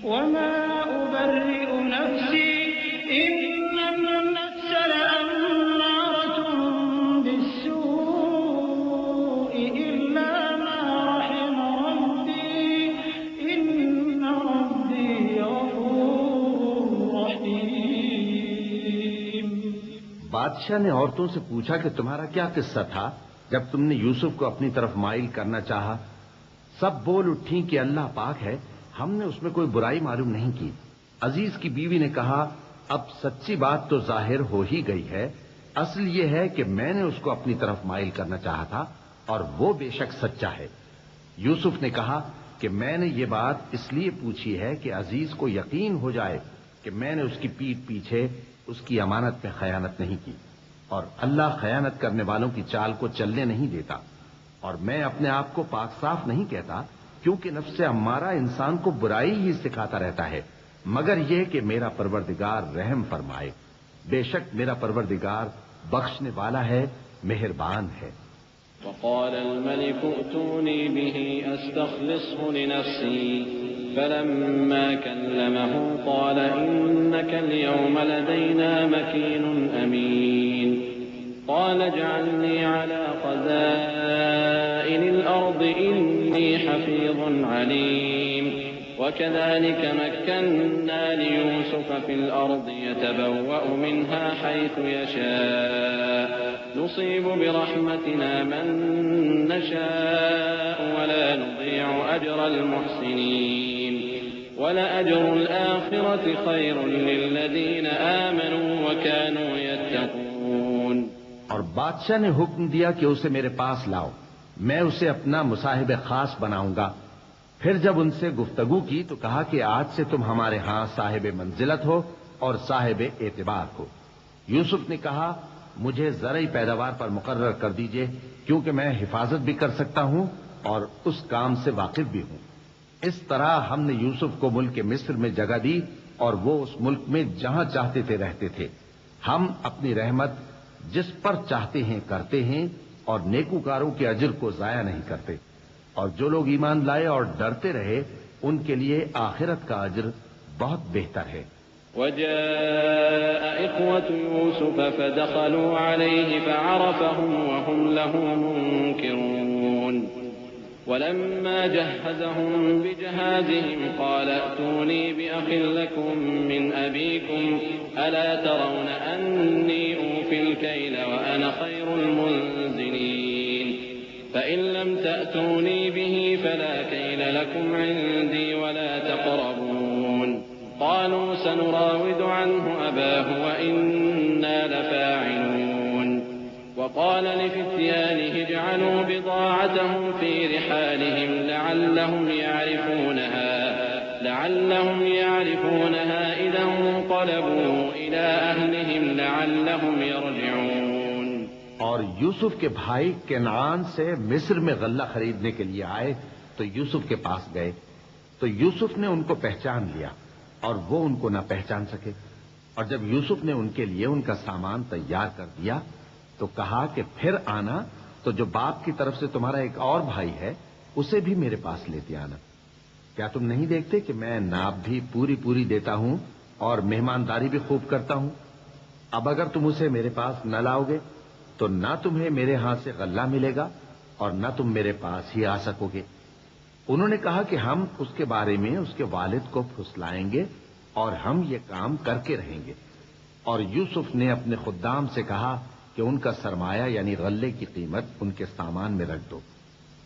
وما أبرئ نفسي إن النفس لأمارة بالسوء إلا ما رحم ربي إن ربي غفور رحيم۔ بادشاہ نے عورتوں سے پوچھا کہ تمہارا کیا قصہ تھا جب تم نے یوسف کو اپنی طرف مائل کرنا چاہا؟ سب بول اٹھیں کہ اللہ پاک ہے، ہم نے اس میں کوئی برائی معلوم نہیں کی۔ عزیز کی بیوی نے کہا، اب سچی بات تو ظاہر ہو ہی گئی ہے، اصل یہ ہے کہ میں نے اس کو اپنی طرف مائل کرنا چاہا تھا اور وہ بے شک سچا ہے۔ یوسف نے کہا کہ میں نے یہ بات اس لیے پوچھی ہے کہ عزیز کو یقین ہو جائے کہ میں نے اس کی پیٹھ پیچھے اس کی امانت میں خیانت نہیں کی، اور اللہ خیانت کرنے والوں کی چال کو چلنے نہیں دیتا، اور میں اپنے آپ کو پاک صاف نہیں کہتا، کیونکہ نفس امارہ انسان کو برائی ہی سکھاتا رہتا ہے، مگر یہ کہ میرا پروردگار رحم فرمائے، بے شک میرا پروردگار بخشنے والا ہے، مہربان ہے۔ وقال الملك ائتوني به استخلصه لنفسي فلما كلمه قال إنك اليوم لدينا مكين أمين قال اجعلني على خزائن الأرض إني حفيظ عليم وكذلك مكنا ليوسف في الأرض يتبوأ منها حيث يشاء نصيب برحمتنا من نشاء ولا نضيع أجر المحسنين ولأجر الآخرة خير للذين آمنوا وكانوا يتقون۔ اور بادشاہ نے حکم دیا کہ اسے میرے پاس لاؤ، میں اسے اپنا مصاحب خاص بناؤں گا۔ پھر جب ان سے گفتگو کی تو کہا کہ آج سے تم ہمارے ہاں صاحب منزلت ہو اور صاحب اعتبار ہو۔ یوسف نے کہا، مجھے زرعی پیداوار پر مقرر کر دیجئے، کیونکہ میں حفاظت بھی کر سکتا ہوں اور اس کام سے واقف بھی ہوں۔ اس طرح ہم نے یوسف کو ملک مصر میں جگہ دی اور وہ اس ملک میں جہاں چاہتے تھے رہتے تھے۔ ہم اپنی رحمت جس پر چاہتے ہیں کرتے ہیں اور نیکوکاروں کے اجر کو ضائع نہیں کرتے، اور جو لوگ ایمان لائے اور ڈرتے رہے ان کے لیے آخرت کا اجر بہت بہتر ہے۔ وجاء إخوة يوسف فدخلوا عليه فعرفهم وهم له منكرون ولما جهزهم بجهازهم قال ائتوني بأخ لكم من أبيكم ألا ترون أني أوفي الكيل وأنا خير المنزلين فإن لم تأتوني به فلا كيل لكم عندي ولا تقربون قالوا سنراود عنه أباه وإنا لفاعلون وقال لفتيانه اجعلوا بضاعتهم في رحالهم لعلهم يعرفونها إذا انقلبوا إلى أهلهم لعلهم يرجعون۔ اور یوسف کے بھائی کنعان سے مصر میں غلہ خریدنے کے لیے آئے تو یوسف کے پاس گئے تو یوسف نے ان کو پہچان لیا اور وہ ان کو نہ پہچان سکے، اور جب یوسف نے ان کے لیے ان کا سامان تیار کر دیا تو کہا کہ پھر آنا تو جو باپ کی طرف سے تمہارا ایک اور بھائی ہے اسے بھی میرے پاس لیتے آنا۔ کیا تم نہیں دیکھتے کہ میں ناب بھی پوری دیتا ہوں اور مہمانداری بھی خوب کرتا ہوں؟ اب اگر تم اسے میرے پاس نہ لاؤ گے تو نہ تمہیں میرے ہاتھ سے غلہ ملے گا اور نہ تم میرے پاس ہی آ سکو گے۔ انہوں نے کہا کہ ہم اس کے بارے میں اس کے والد کو پھسلائیں گے اور ہم یہ کام کر کے رہیں گے۔ اور یوسف نے اپنے خدام سے کہا کہ ان کا سرمایہ یعنی غلے کی قیمت ان کے سامان میں رکھ دو،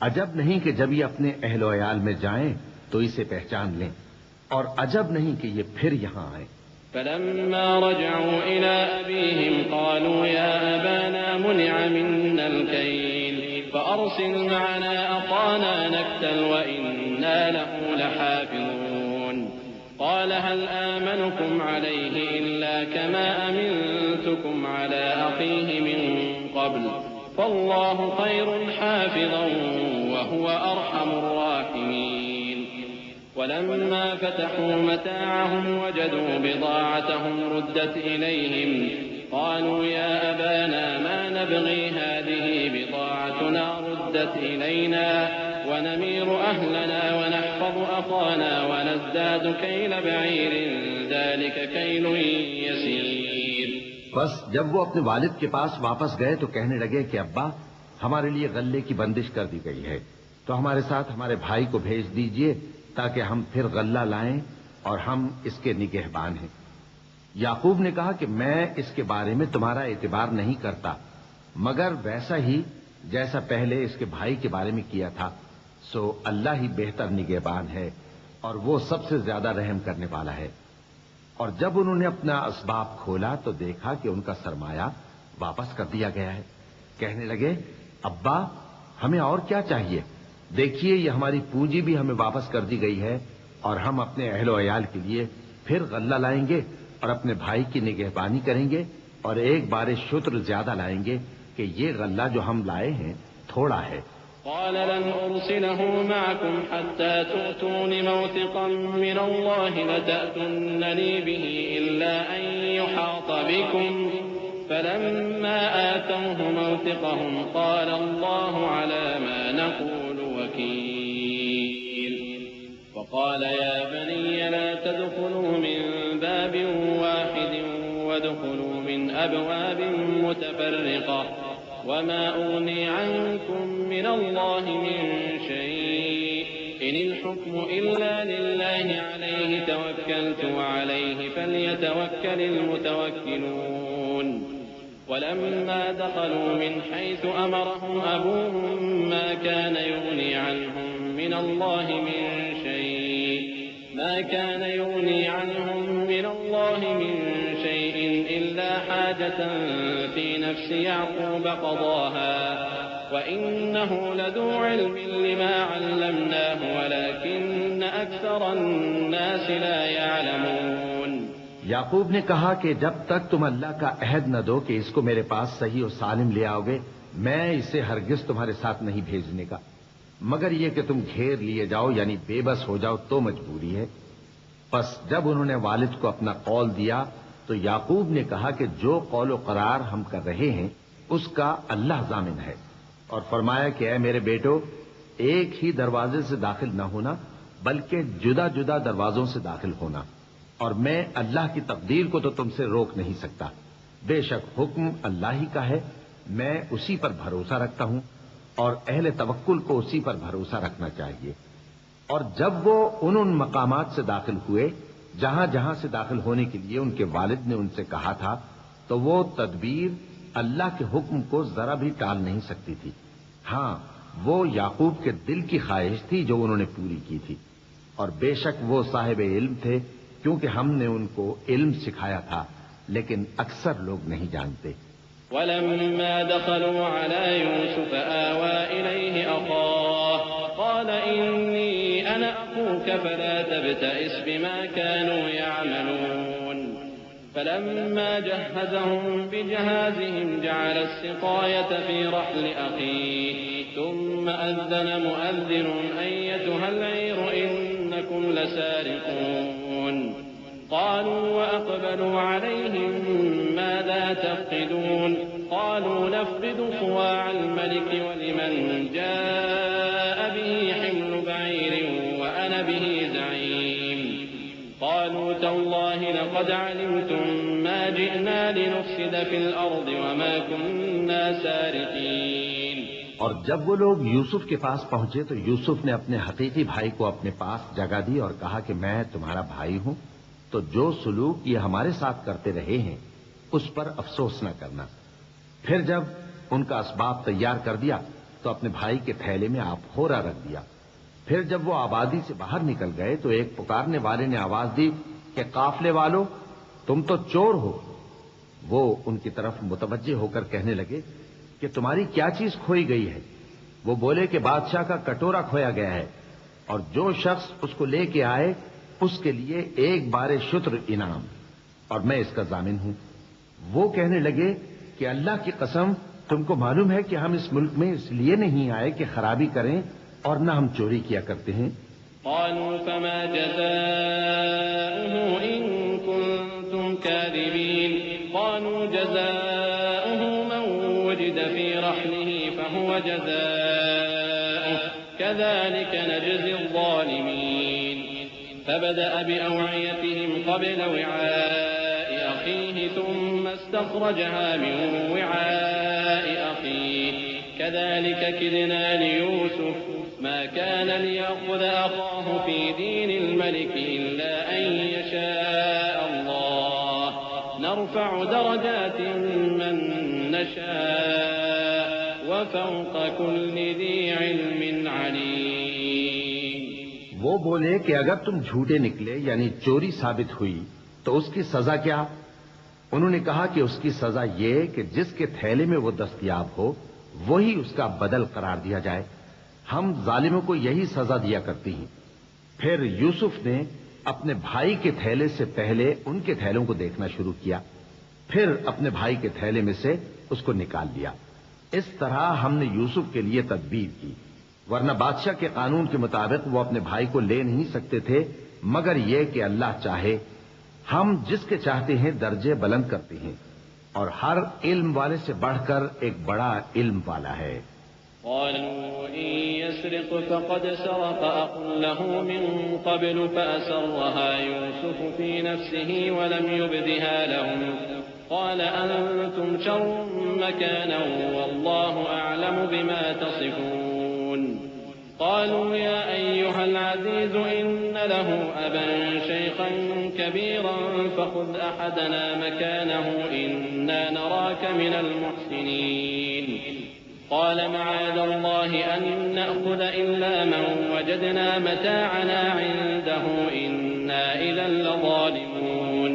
عجب نہیں کہ جب یہ اپنے اہل و عیال میں جائیں تو اسے پہچان لیں، اور عجب نہیں کہ یہ پھر یہاں آئیں۔ فلما رجعوا إلى أبيهم قالوا يا أبانا منع منا الكيل فأرسل معنا أخانا نكتل وإنا له لحافظون قال هل آمنكم عليه إلا كما أمنتكم على أخيه من قبل فالله خير حافظا وهو أرحم الراحمين ولما فتحوا متاعهم وجدوا بضاعتهم ردت إليهم قالوا يا أبانا ما نبغي هذه بضاعتنا ردت إلينا ونمير أهلنا ونحفظ أخانا ونزداد كيل بعير ذلك كيل يسير. بس جب وہ اپنے والد کے پاس واپس گئے تو کہنے لگے کہ ابا ہمارے لیے غلے کی بندش کر دی گئی ہے، تو ہمارے ساتھ ہمارے بھائی کو بھیج دیجئے تاکہ ہم پھر غلہ لائیں اور ہم اس کے نگہبان ہیں. یعقوب نے کہا کہ میں اس کے بارے میں تمہارا اعتبار نہیں کرتا مگر ویسا ہی جیسا پہلے اس کے بھائی کے بارے میں کیا تھا، سو اللہ ہی بہتر نگہبان ہے اور وہ سب سے زیادہ رحم کرنے والا ہے. اور جب انہوں نے اپنا اسباب کھولا تو دیکھا کہ ان کا سرمایہ واپس کر دیا گیا ہے. کہنے لگے ابا ہمیں اور کیا چاہیے، دیکھیے یہ ہماری پونجی بھی ہمیں واپس کر دی گئی ہے اور ہم اپنے اہل و عیال کے لیے پھر غلہ لائیں گے اور اپنے بھائی کی نگہبانی کریں گے اور ایک بار شتر زیادہ لائیں گے کہ یہ غلہ جو ہم لائے ہیں تھوڑا ہے. قال لن أرسله معكم حتى تؤتون موثقا من الله لتأتونني به إلا أن يحاط بكم فلما آتوه موثقهم قال الله على ما نقول وكيل. وقال يا بني لا تدخلوا من باب واحد وادخلوا من أبواب متفرقة وما أغني عنكم من الله من شيء إن الحكم إلا لله عليه توكلت وعليه فليتوكل المتوكلون. ولما دخلوا من حيث أمرهم أبوهم ما كان يغني عنهم من الله من شيء إلا حاجة في نفس يعقوب قضاها وإنه لذو علم لما علمناه ولكن أكثر الناس لا يعلمون. یعقوب نے کہا کہ جب تک تم اللہ کا عہد نہ دو کہ اس کو میرے پاس صحیح و سالم لے آؤ گے میں اسے ہرگز تمہارے ساتھ نہیں بھیجنے کا، مگر یہ کہ تم گھیر لیے جاؤ یعنی بے بس ہو جاؤ تو مجبوری ہے. پس جب انہوں نے والد کو اپنا قول دیا تو یعقوب نے کہا کہ جو قول و قرار ہم کر رہے ہیں اس کا اللہ ضامن ہے، اور فرمایا کہ اے میرے بیٹو ایک ہی دروازے سے داخل نہ ہونا بلکہ جدا جدا دروازوں سے داخل ہونا، اور میں اللہ کی تقدیر کو تو تم سے روک نہیں سکتا. بے شک حکم اللہ ہی کا ہے، میں اسی پر بھروسہ رکھتا ہوں اور اہل توکل کو اسی پر بھروسہ رکھنا چاہیے. اور جب وہ ان مقامات سے داخل ہوئے جہاں جہاں سے داخل ہونے کے لیے ان کے والد نے ان سے کہا تھا تو وہ تدبیر اللہ کے حکم کو ذرا بھی ٹال نہیں سکتی تھی. ہاں وہ یعقوب کے دل کی خواہش تھی جو انہوں نے پوری کی تھی، اور بے شک وہ صاحب علم تھے کیونکہ ہم نے ان کو علم سکھایا تھا لیکن اکثر لوگ نہیں جانتے. ولما دخلوا على يوسف آوى إليه أخاه قال إني أنا أخوك فلا تبتئس بما كانوا يعملون. فلما جهزهم بجهازهم جعل السقاية في رحل أخيه ثم أذن مؤذن أيتها العير إنكم لسارقون. قالوا وأقبلوا عليهم ماذا تفقدون قالوا نفقد صواع الملك ولمن جاء به حمل بعير وأنا به زعيم. قالوا تالله لقد علمتم ما جئنا لنفسد في الأرض وما كنا سارقين. اور جب وہ لوگ یوسف کے پاس پہنچے تو یوسف نے اپنے حقیقی بھائی کو اپنے پاس جگہ دی اور کہا کہ میں تمہارا بھائی ہوں، تو جو سلوک یہ ہمارے ساتھ کرتے رہے ہیں اس پر افسوس نہ کرنا. پھر جب ان کا اسباب تیار کر دیا تو اپنے بھائی کے تھیلے میں آپ ہورا رکھ دیا. پھر جب وہ آبادی سے باہر نکل گئے تو ایک پکارنے والے نے آواز دی کہ قافلے والو تم تو چور ہو. وہ ان کی طرف متوجہ ہو کر کہنے لگے کہ تمہاری کیا چیز کھوئی گئی ہے؟ وہ بولے کہ بادشاہ کا کٹورا کھویا گیا ہے اور جو شخص اس کو لے کے آئے اس کے لیے ایک بار شتر انعام، اور میں اس کا ضامن ہوں. وہ کہنے لگے کہ اللہ کی قسم تم کو معلوم ہے کہ ہم اس ملک میں اس لیے نہیں آئے کہ خرابی کریں اور نہ ہم چوری کیا کرتے ہیں. قالوا فما جزاؤه إن كنتم كاذبين قالوا جزاؤه من وجد في رحله فهو جزاؤه كذلك نجزي الظالمين فبدأ بأوعيتهم قبل وعاء أخيه ثم استخرجها من وعاء أخيه كذلك كدنا ليوسف ما كان ليأخذ أخاه في دين الملك إلا أن يشاء الله نرفع درجات من نشاء وفوق كل ذي علم عليم. وہ بولے کہ اگر تم جھوٹے نکلے یعنی چوری ثابت ہوئی تو اس کی سزا کیا؟ انہوں نے کہا کہ اس کی سزا یہ کہ جس کے تھیلے میں وہ دستیاب ہو وہی اس کا بدل قرار دیا جائے. ہم ظالموں کو یہی سزا دیا کرتی ہیں. پھر یوسف نے اپنے بھائی کے تھیلے سے پہلے ان کے تھیلوں کو دیکھنا شروع کیا، پھر اپنے بھائی کے تھیلے میں سے اس کو نکال لیا. اس طرح ہم نے یوسف کے لیے تدبیر کی، ورنہ بادشاہ کے قانون کے مطابق وہ اپنے بھائی کو لے نہیں سکتے تھے مگر یہ کہ اللہ چاہے. ہم جس کے چاہتے ہیں درجے بلند کرتے ہیں، اور ہر علم والے سے بڑھ کر ایک بڑا علم والا ہے. قالوا إن يسرق فقد سرق أخ له من قبل فأسرها يوسف في نفسه ولم يبدها لهم قال أنتم شر مكانا والله أعلم بما تصفون. قالوا يا أيها العزيز إن له أبا شيخا كبيرا فخذ أحدنا مكانه إنا نراك من المحسنين. قال معاذ الله أن نأخذ إلا من وجدنا متاعنا عنده إنا إذا لظالمون.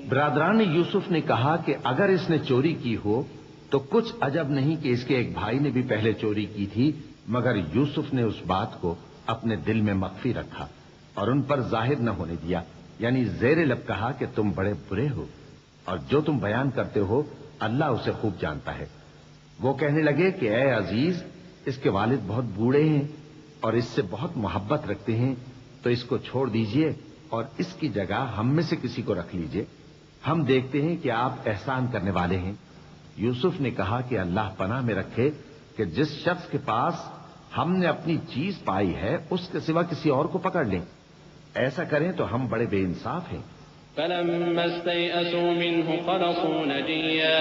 برادران یوسف نے کہا کہ اگر اس نے چوری کی ہو تو کچھ عجب نہیں کہ اس کے ایک بھائی نے بھی پہلے چوری کی تھی، مگر یوسف نے اس بات کو اپنے دل میں مخفی رکھا اور ان پر ظاہر نہ ہونے دیا، یعنی زیر لب کہا کہ تم بڑے برے ہو اور جو تم بیان کرتے ہو اللہ اسے خوب جانتا ہے. وہ کہنے لگے کہ اے عزیز، اس کے والد بہت بوڑھے ہیں اور اس سے بہت محبت رکھتے ہیں، تو اس کو چھوڑ دیجئے اور اس کی جگہ ہم میں سے کسی کو رکھ لیجئے، ہم دیکھتے ہیں کہ آپ احسان کرنے والے ہیں. یوسف نے کہا کہ اللہ پناہ میں رکھے کہ جس شخص کے پاس ہم نے اپنی چیز پائی ہے اس کے سوا کسی اور کو پکڑ لیں. ایسا کریں تو ہم بڑے بے انصاف ہیں. فلما استيئسوا منه خلصوا نجيا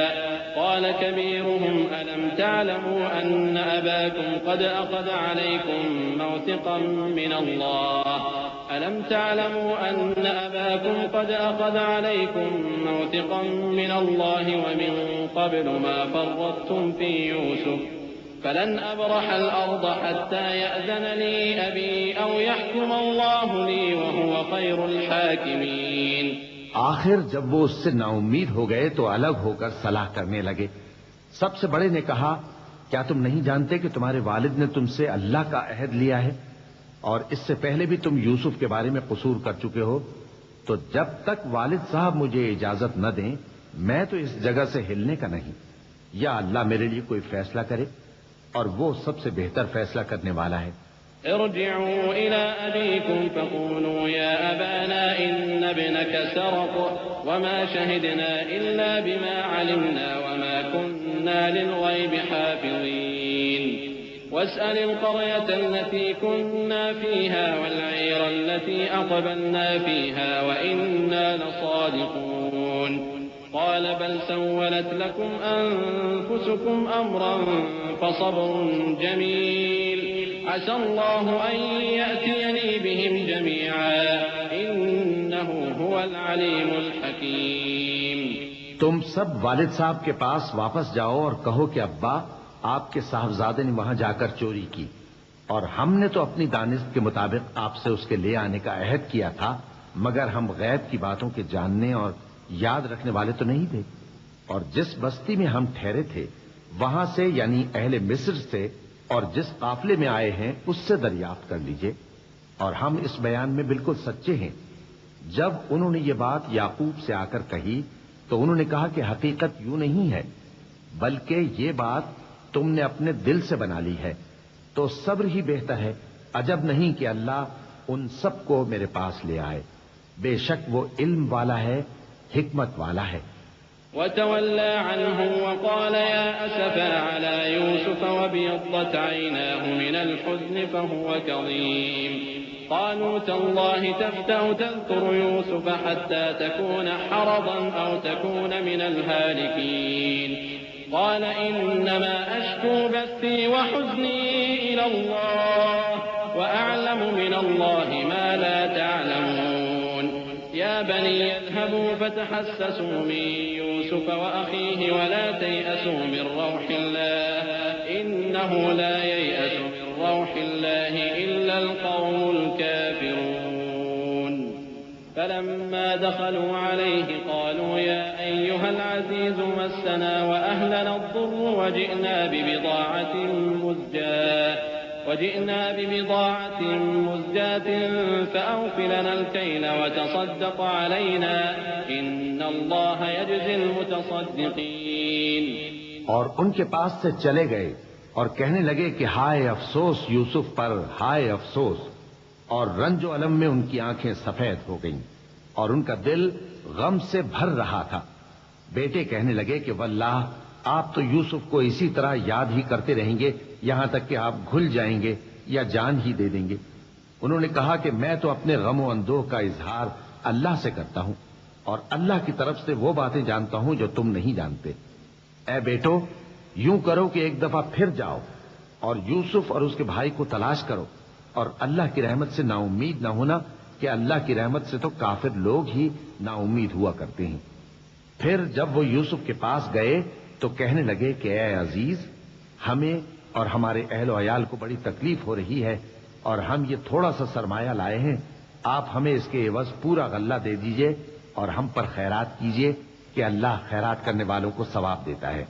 قال كبيرهم ألم تعلموا أن أباكم قد أخذ عليكم موثقا من الله ومن قبل ما فرطتم في يوسف فلن أبرح الأرض حتى يأذن لي أبي أو يحكم الله لي وهو خير الحاكمين. آخر جب وہ اس سے نا امید ہو گئے تو الگ ہو کر صلاح کرنے لگے. سب سے بڑے نے کہا کیا تم نہیں جانتے کہ تمہارے والد نے تم سے اللہ کا عہد لیا ہے اور اس سے پہلے بھی تم یوسف کے بارے میں قصور کر چکے ہو، تو جب تک والد صاحب مجھے اجازت نہ دیں میں تو اس جگہ سے ہلنے کا نہیں، یا اللہ میرے لیے کوئی فیصلہ کرے اور وہ سب سے بہتر فیصلہ کرنے والا ہے. ارجعوا إلى أبيكم فقولوا يا أبانا إن ابنك سرق وما شهدنا إلا بما علمنا وما كنا للغيب حافظين. واسأل القرية التي كنا فيها والعير التي أقبلنا فيها وإنا لصادقون. قال بل سولت لكم أنفسكم أمرا فصبر جميل عسى الله أن يأتيني بهم جميعا إنه هو العليم الحكيم. تم سب والد صاحب کے پاس واپس جاؤ اور کہو کہ ابا آپ کے صاحبزادے نے وہاں جا کر چوری کی اور ہم نے تو اپنی دانست کے مطابق آپ سے اس کے لے آنے کا عہد کیا تھا، مگر ہم غیب کی باتوں کے جاننے اور یاد رکھنے والے تو نہیں تھے. اور جس بستی میں ہم ٹھہرے تھے وہاں سے یعنی اہل مصر سے اور جس قافلے میں آئے ہیں اس سے دریافت کر لیجئے، اور ہم اس بیان میں بالکل سچے ہیں. جب انہوں نے یہ بات یعقوب سے آ کر کہی تو انہوں نے کہا کہ حقیقت یوں نہیں ہے بلکہ یہ بات تم نے اپنے دل سے بنا لی ہے، تو صبر ہی بہتر ہے. عجب نہیں کہ اللہ ان سب کو میرے پاس لے آئے، بے شک وہ علم والا ہے، حکمت والا ہے. وتولى عنهم وقال يا أسفا على يوسف وابيضت عيناه من الحزن فهو كظيم قالوا تالله تفتأ تذكر يوسف حتى تكون حرضا أو تكون من الهالكين قال إنما أشكو بثي وحزني إلى الله وأعلم من الله ما لا تعلمون يا بني اذهبوا فتحسسوا من يوسف وأخيه ولا تيأسوا من روح الله إنه لا ييأس من روح الله إلا القوم الكافرون فلما دخلوا عليه قالوا يا أيها العزيز مسنا وأهلنا الضر وجئنا ببضاعة مزجاة فأوف لنا الكيل وتصدق علينا إن الله يجزي المتصدقين اور ان کے پاس سے چلے گئے اور کہنے لگے کہ ہائے افسوس یوسف پر، ہائے افسوس، اور رنج و الم میں ان کی آنکھیں سفید ہو گئیں اور ان کا دل غم سے بھر رہا تھا۔ بیٹے کہنے لگے کہ واللہ آپ تو یوسف کو اسی طرح یاد ہی کرتے رہیں گے یہاں تک کہ آپ گھل جائیں گے یا جان ہی دے دیں گے۔ انہوں نے کہا کہ میں تو اپنے غم و اندوہ کا اظہار اللہ سے کرتا ہوں اور اللہ کی طرف سے وہ باتیں جانتا ہوں جو تم نہیں جانتے۔ اے بیٹو، یوں کرو کہ ایک دفعہ پھر جاؤ اور یوسف اور اس کے بھائی کو تلاش کرو، اور اللہ کی رحمت سے نا امید نہ ہونا کہ اللہ کی رحمت سے تو کافر لوگ ہی نا امید ہوا کرتے ہیں۔ پھر جب وہ یوسف کے پاس گئے تو کہنے لگے کہ اے عزیز، ہمیں اور ہمارے اہل و عیال کو بڑی تکلیف ہو رہی ہے اور ہم یہ تھوڑا سا سرمایہ لائے ہیں، آپ ہمیں اس کے عوض پورا غلہ دے دیجئے اور ہم پر خیرات کیجئے کہ اللہ خیرات کرنے والوں کو ثواب دیتا ہے۔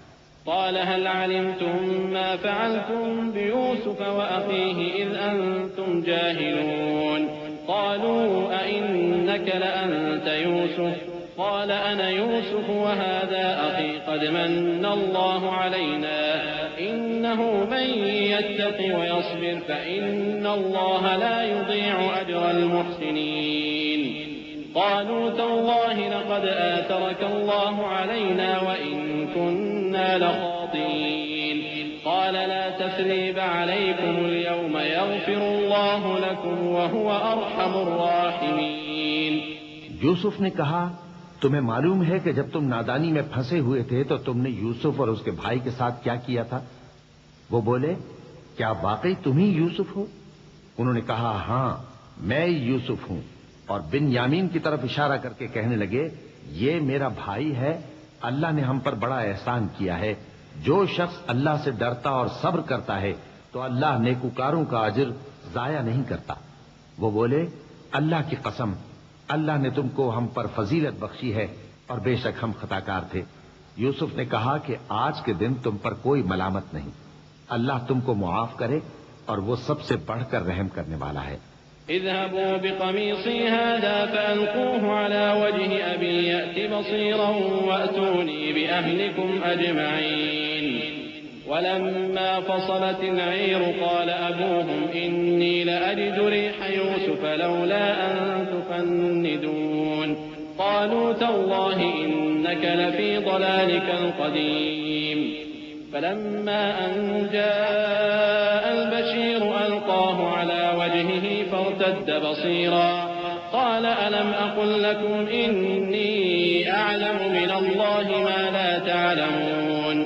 قال هل علمتم ما فعلتم بيوسف وأخيه إذ أنتم جاهلون قالوا أئنك لأنت يوسف قال أنا يوسف وهذا أخي قد من الله علينا إنه من يتق ويصبر فإن الله لا يضيع أجر المحسنين قالوا تالله لقد آثرك الله علينا وإن كنا لخاطئين قال لا تثريب عليكم اليوم يغفر الله لكم وهو أرحم الراحمين۔ یوسف نے کہا تمہیں معلوم ہے کہ جب تم نادانی میں پھنسے ہوئے تھے تو تم نے یوسف اور اس کے بھائی کے ساتھ کیا کیا تھا؟ وہ بولے کیا واقعی تم ہی یوسف ہو؟ انہوں نے کہا ہاں میں یوسف ہوں، اور بن یامین کی طرف اشارہ کر کے کہنے لگے یہ میرا بھائی ہے، اللہ نے ہم پر بڑا احسان کیا ہے۔ جو شخص اللہ سے ڈرتا اور صبر کرتا ہے تو اللہ نیکوکاروں کا اجر ضائع نہیں کرتا۔ وہ بولے اللہ کی قسم، اللہ نے تم کو ہم پر فضیلت بخشی ہے اور بے شک ہم خطاکار تھے۔ یوسف نے کہا کہ آج کے دن تم پر کوئی ملامت نہیں، اللہ تم کو معاف کرے اور وہ سب سے بڑھ کر رحم کرنے والا ہے۔ اذهبوا بقميصي هذا فألقوه على وجه أبي يأت بصيرا وأتوني بأهلكم أجمعين ولما فصلت العير قال أبوهم إني لأجد ريح يوسف لولا أن تفندون قالوا تالله إنك لفي ضلالك القديم فلما أن جاء البشير ألقاه على وجهه فارتد بصيرا قال ألم أقل لكم إني أعلم من الله ما لا تعلمون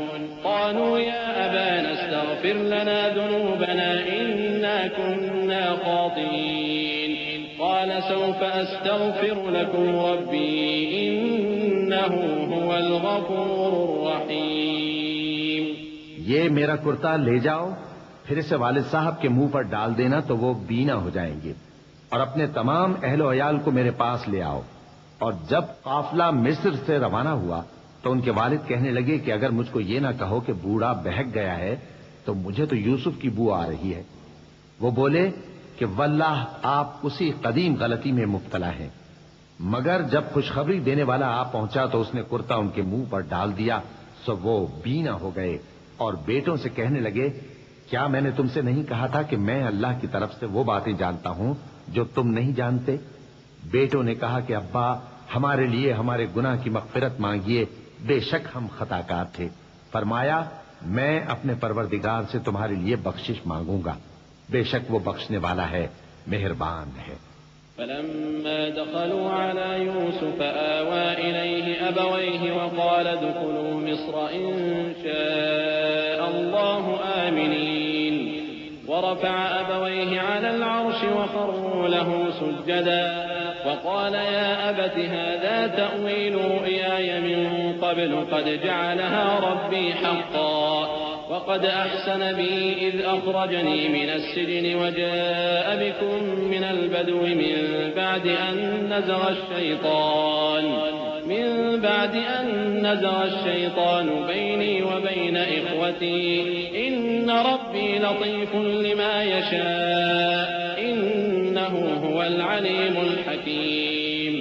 قالوا يا أبانا استغفر لنا ذنوبنا إنا كنا خاطئين قال سوف أستغفر لكم ربي إنه هو الغفور الرحيم۔ یہ میرا کرتا لے جاؤ، پھر اسے والد صاحب کے منہ پر ڈال دینا تو وہ بینا ہو جائیں گے، اور اپنے تمام اہل و عیال کو میرے پاس لے آؤ۔ اور جب قافلہ مصر سے روانہ ہوا تو ان کے والد کہنے لگے کہ اگر مجھ کو یہ نہ کہو کہ بوڑھا بہک گیا ہے تو مجھے تو یوسف کی بو آ رہی ہے۔ وہ بولے کہ واللہ آپ اسی قدیم غلطی میں مبتلا ہیں۔ مگر جب خوشخبری دینے والا آ پہنچا تو اس نے کرتا ان کے منہ پر ڈال دیا سو وہ بینا ہو گئے، اور بیٹوں سے کہنے لگے کیا میں نے تم سے نہیں کہا تھا کہ میں اللہ کی طرف سے وہ باتیں جانتا ہوں جو تم نہیں جانتے؟ بیٹوں نے کہا کہ ابا ہمارے لیے ہمارے گناہ کی مغفرت مانگیے، بے شک ہم خطا کار تھے. فرمایا میں اپنے پروردگار سے تمہارے لیے بخشش مانگوں گا، بے شک وہ بخشنے والا ہے، مہربان ہے. فلما دخلوا على يوسف آوى إليه أبويه وقال ادخلوا مصر إن شاء الله آمنين ورفع أبويه على العرش وخروا له سجدا وقال يا أبت هذا تأويل رؤياي من قبل قد جعلها ربي حقا وقد أحسن بي إذ أخرجني من السجن وجاء بكم من البدو من بعد أن نزغ الشيطان بيني وبين إخوتي إن ربي لطيف لما يشاء إنه هو العليم الحكيم.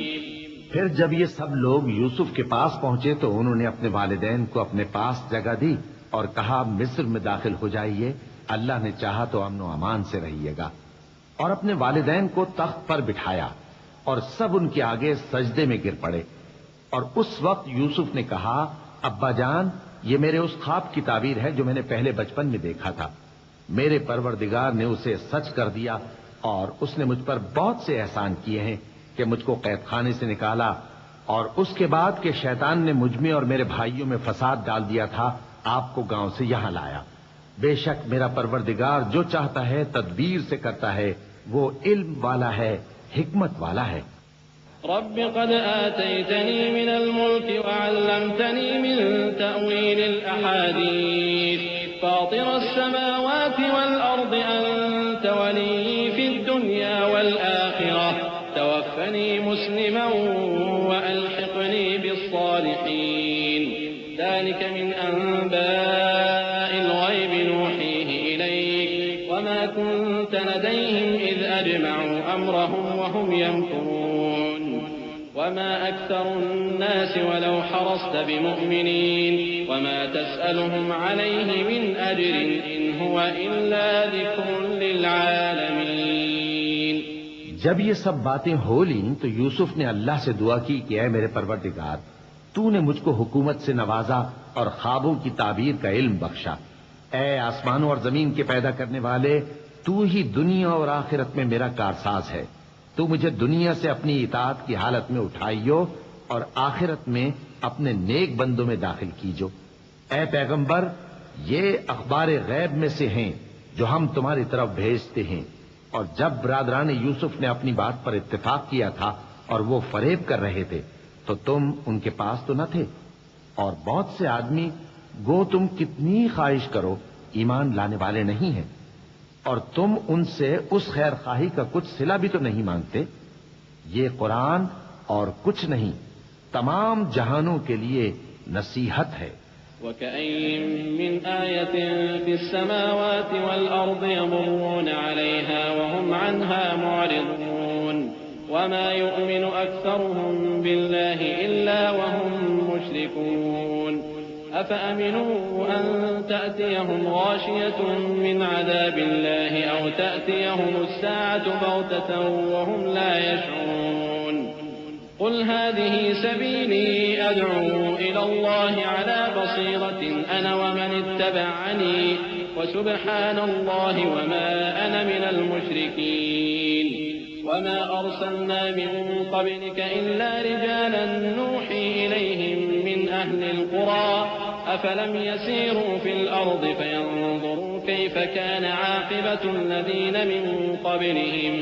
پھر جب یہ سب لوگ یوسف کے پاس پہنچے تو انہوں نے اپنے والدین کو اپنے پاس جگہ دی اور کہا مصر میں داخل ہو جائیے، اللہ نے چاہا تو امن و امان سے رہیے گا. اور اپنے والدین کو تخت پر بٹھایا اور سب ان کے آگے سجدے میں گر پڑے. اور اس وقت یوسف نے کہا ابا جان، یہ میرے اس خواب کی تعبیر ہے جو میں نے پہلے بچپن میں دیکھا تھا. میرے پروردگار نے اسے سچ کر دیا اور اس نے مجھ پر بہت سے احسان کیے ہیں کہ مجھ کو قید خانے سے نکالا، اور اس کے بعد کہ شیطان نے مجھ میں اور میرے بھائیوں میں فساد ڈال دیا تھا آپ کو گاؤں سے یہاں لایا. بے شک میرا پروردگار جو چاہتا ہے تدبیر سے کرتا ہے، وہ علم والا ہے، حکمت والا ہے. رب قد آتيتني من الملك وعلمتني من تأويل الأحاديث فاطر السماوات والأرض أنت ولي في الدنيا والآخرة توفني مسلما وألحقني بالصالحين. ذلك من أنباء الغيب نوحيه إليك وما كنت لديهم إذ أجمعوا أمرهم وهم يمكرون وما أكثر الناس ولو حرصت بمؤمنين وما تسألهم عليه من أجر إن هو إلا ذكر للعالمين. جب یہ سب باتیں ہو لیں تو یوسف نے اللہ سے دعا کی کہ اے میرے پروردگار، تو نے مجھ کو حکومت سے نوازا اور خوابوں کی تعبیر کا علم بخشا. اے آسمانوں اور زمین کے پیدا کرنے والے، تو ہی دنیا اور آخرت میں میرا کارساز ہے. تو مجھے دنیا سے اپنی اطاعت کی حالت میں اٹھائیو اور آخرت میں اپنے نیک بندوں میں داخل کیجو. اے پیغمبر، یہ اخبار غیب میں سے ہیں جو ہم تمہاری طرف بھیجتے ہیں. اور جب برادران یوسف نے اپنی بات پر اتفاق کیا تھا اور وہ فریب کر رہے تھے تو تم ان کے پاس تو نہ تھے، اور بہت سے آدمی گو تم کتنی خواہش کرو ایمان لانے والے نہیں ہیں، اور تم ان سے اس خیر خواہی کا کچھ صلہ بھی تو نہیں مانگتے. یہ قرآن اور کچھ نہیں، تمام جہانوں کے لیے نصیحت ہے. وَكَأَيِّن مِّنْ آيَةٍ فِي السَّمَاوَاتِ وَالْأَرْضِ يَمُرُّونَ عَلَيْهَا وَهُمْ عَنْهَا مُعْرِضُونَ وَمَا يُؤْمِنُ أَكْثَرُهُم بِاللَّهِ إِلَّا وَهُم مُّشْرِكُونَ أَفَأَمِنُوا أَن تَأْتِيَهُمْ غَاشِيَةٌ مِّنْ عَذَابِ اللَّهِ أَوْ تَأْتِيَهُمُ السَّاعَةُ بَغْتَةً وَهُمْ لَا يَشْعُرُونَ قل هذه سبيلي أدعو إلى الله على بصيرة أنا ومن اتبعني وسبحان الله وما أنا من المشركين. وما أرسلنا من قبلك إلا رجالا نوحي إليهم من أهل القرى أفلم يسيروا في الأرض فينظروا كيف كان عاقبة الذين من قبلهم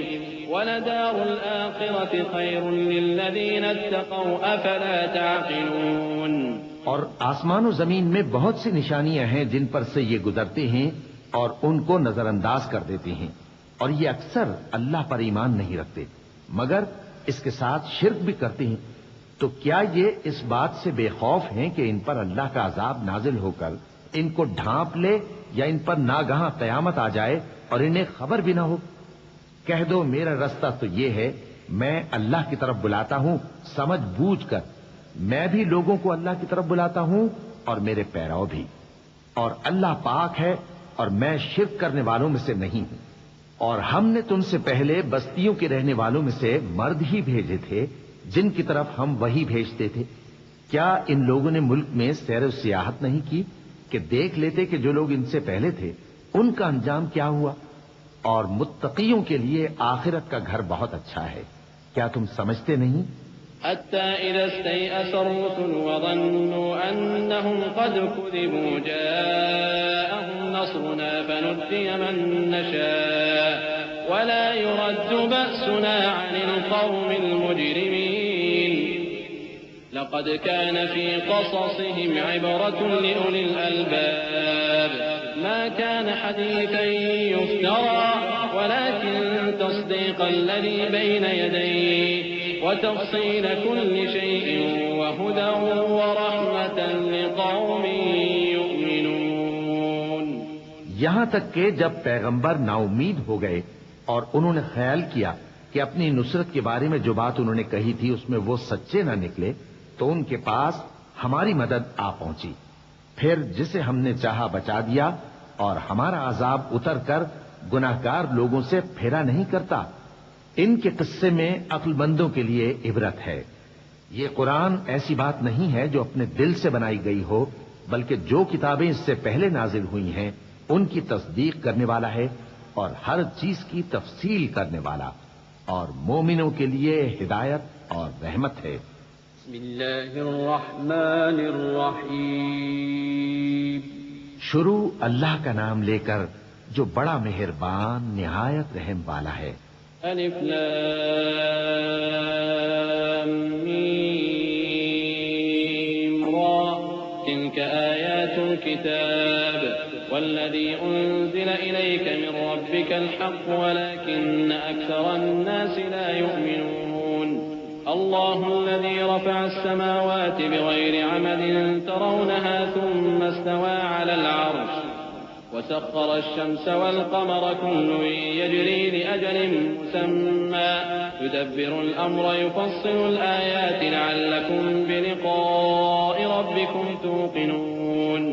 وَلَدَارُ الْآخِرَةِ خَيْرٌ لِّلَّذِينَ اتَّقَوْا أَفَلَا تَعْقِلُونَ. اور آسمان و زمین میں بہت سی نشانیاں ہیں جن پر سے یہ گزرتے ہیں اور ان کو نظر انداز کر دیتے ہیں، اور یہ اکثر اللہ پر ایمان نہیں رکھتے مگر اس کے ساتھ شرک بھی کرتے ہیں. تو کیا یہ اس بات سے بے خوف ہیں کہ ان پر اللہ کا عذاب نازل ہو کر ان کو ڈھانپ لے یا ان پر ناگہاں قیامت آ جائے اور انہیں خبر بھی نہ ہو؟ کہہ دو میرا رستہ تو یہ ہے، میں اللہ کی طرف بلاتا ہوں سمجھ بوجھ کر. میں بھی لوگوں کو اللہ کی طرف بلاتا ہوں اور میرے پیرو بھی، اور اللہ پاک ہے اور میں شرک کرنے والوں میں سے نہیں ہوں. اور ہم نے تم سے پہلے بستیوں کے رہنے والوں میں سے مرد ہی بھیجے تھے جن کی طرف ہم وہی بھیجتے تھے. کیا ان لوگوں نے ملک میں سیر و سیاحت نہیں کی کہ دیکھ لیتے کہ جو لوگ ان سے پہلے تھے ان کا انجام کیا ہوا؟ اور متقیوں کے لیے آخرت کا گھر بہت اچھا ہے، کیا تم سمجھتے نہیں؟ حتى إذا استيأس الرسل وظنوا أنهم قد كذبوا جاءهم نصرنا فنجي من نشاء ولا يرد بأسنا عن القوم المجرمين لقد كان في قصصهم عبرة لأولي الألباب ما كان حديثا يفترى ولكن تصديق الذي بين يديه وتفصيل كل شيء وهدى ورحمة لقوم يؤمنون۔ یہاں تک کہ جب پیغمبر نا امید ہو گئے اور انہوں نے خیال کیا کہ اپنی نصرت کے بارے میں جو بات انہوں نے کہی تھی اس میں وہ سچے نہ نکلے تو ان کے پاس ہماری مدد آ پہنچی، پھر جسے ہم نے چاہا بچا دیا، اور ہمارا عذاب اتر کر گناہگار لوگوں سے پھیرا نہیں کرتا۔ ان کے قصے میں عقل مندوں کے لیے عبرت ہے۔ یہ قرآن ایسی بات نہیں ہے جو اپنے دل سے بنائی گئی ہو، بلکہ جو کتابیں اس سے پہلے نازل ہوئی ہیں ان کی تصدیق کرنے والا ہے اور ہر چیز کی تفصیل کرنے والا، اور مومنوں کے لیے ہدایت اور رحمت ہے۔ بسم اللہ الرحمن الرحیم۔ شروع اللہ کا نام لے کر جو بڑا مہربان نہایت رحم والا ہے۔ الف لام میم را تلك آیات الكتاب والذي أنزل إليك من ربك الحق ولكن أكثر الناس لا يؤمنون الله الذي رفع السماوات بغير عمد ترونها ثم استوى على العرش وسخر الشمس والقمر كل يجري لأجل مسمى يدبر الأمر يفصل الآيات لعلكم بلقاء ربكم توقنون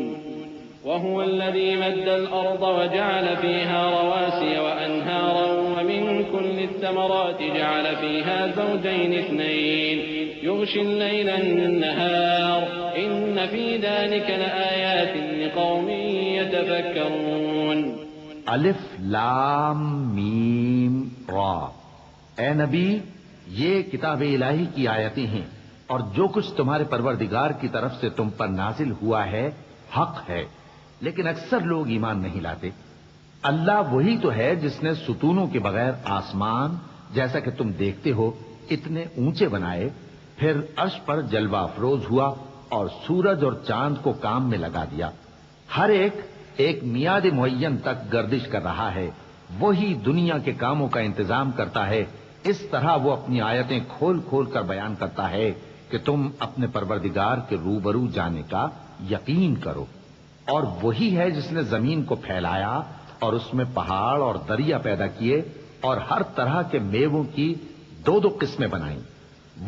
وهو الذي مد الأرض وجعل فيها رواسي وأنهارا ومن كل الثمرات جعل فيها زوجين اثنين يغشي الليل النهار إن في ذلك لآيات لقوم يتفكرون۔ الف لام میم را، اے نبی یہ کتاب الہی کی آیتیں ہیں اور جو کچھ تمہارے پروردگار کی طرف سے تم پر نازل ہوا ہے حق ہے، لیکن اکثر لوگ ایمان نہیں لاتے۔ اللہ وہی تو ہے جس نے ستونوں کے بغیر آسمان جیسا کہ تم دیکھتے ہو اتنے اونچے بنائے، پھر عرش پر جلوہ افروز ہوا اور سورج اور چاند کو کام میں لگا دیا، ہر ایک میعاد معین تک گردش کر رہا ہے، وہی دنیا کے کاموں کا انتظام کرتا ہے۔ اس طرح وہ اپنی آیتیں کھول کھول کر بیان کرتا ہے کہ تم اپنے پروردگار کے روبرو جانے کا یقین کرو۔ اور وہی ہے جس نے زمین کو پھیلایا اور اس میں پہاڑ اور دریا پیدا کیے اور ہر طرح کے میووں کی دو دو قسمیں بنائیں،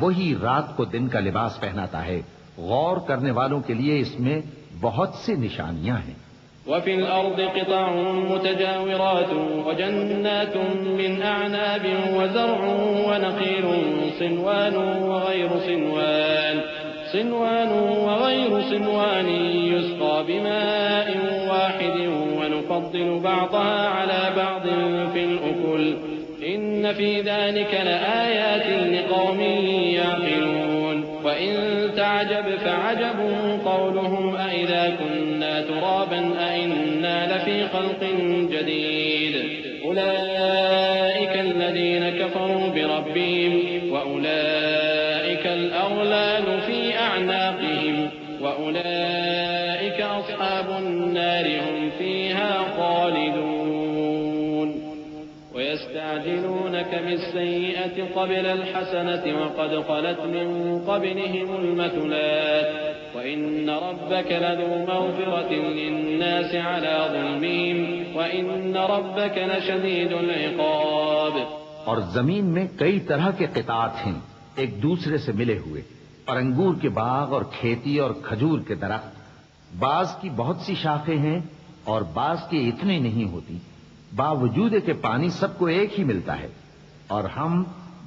وہی رات کو دن کا لباس پہناتا ہے، غور کرنے والوں کے لیے اس میں بہت سی نشانیاں ہیں۔ وفي الأرض قطع متجاورات وجنات من أعناب وزرع ونخيل صنوان وغير صنوان يسقى بماء واحد ونفضل بعضها على بعض في الأكل إن في ذلك لآيات لقوم يعقلون وإن تعجب فعجب قولهم أإذا كنا ترابا أإنا لفي خلق جديد أولئك الذين كفروا بربهم وأولئك الأغلال في أعناقهم وأولئك أصحاب النار هم فيها خالدون ويستعجلونك بالسيئة قبل الحسنة وقد خلت من قبلهم المثلات وإن ربك لذو مغفرة للناس على ظلمهم وإن ربك لشديد العقاب۔ اور زمین میں کئی طرح کے قطعات ہیں ایک دوسرے سے ملے ہوئے، اور انگور کے باغ اور کھیتی اور کھجور کے درخت، بعض کی بہت سی شاخیں ہیں اور بعض کی اتنی نہیں ہوتی، باوجود کہ پانی سب کو ایک ہی ملتا ہے، اور ہم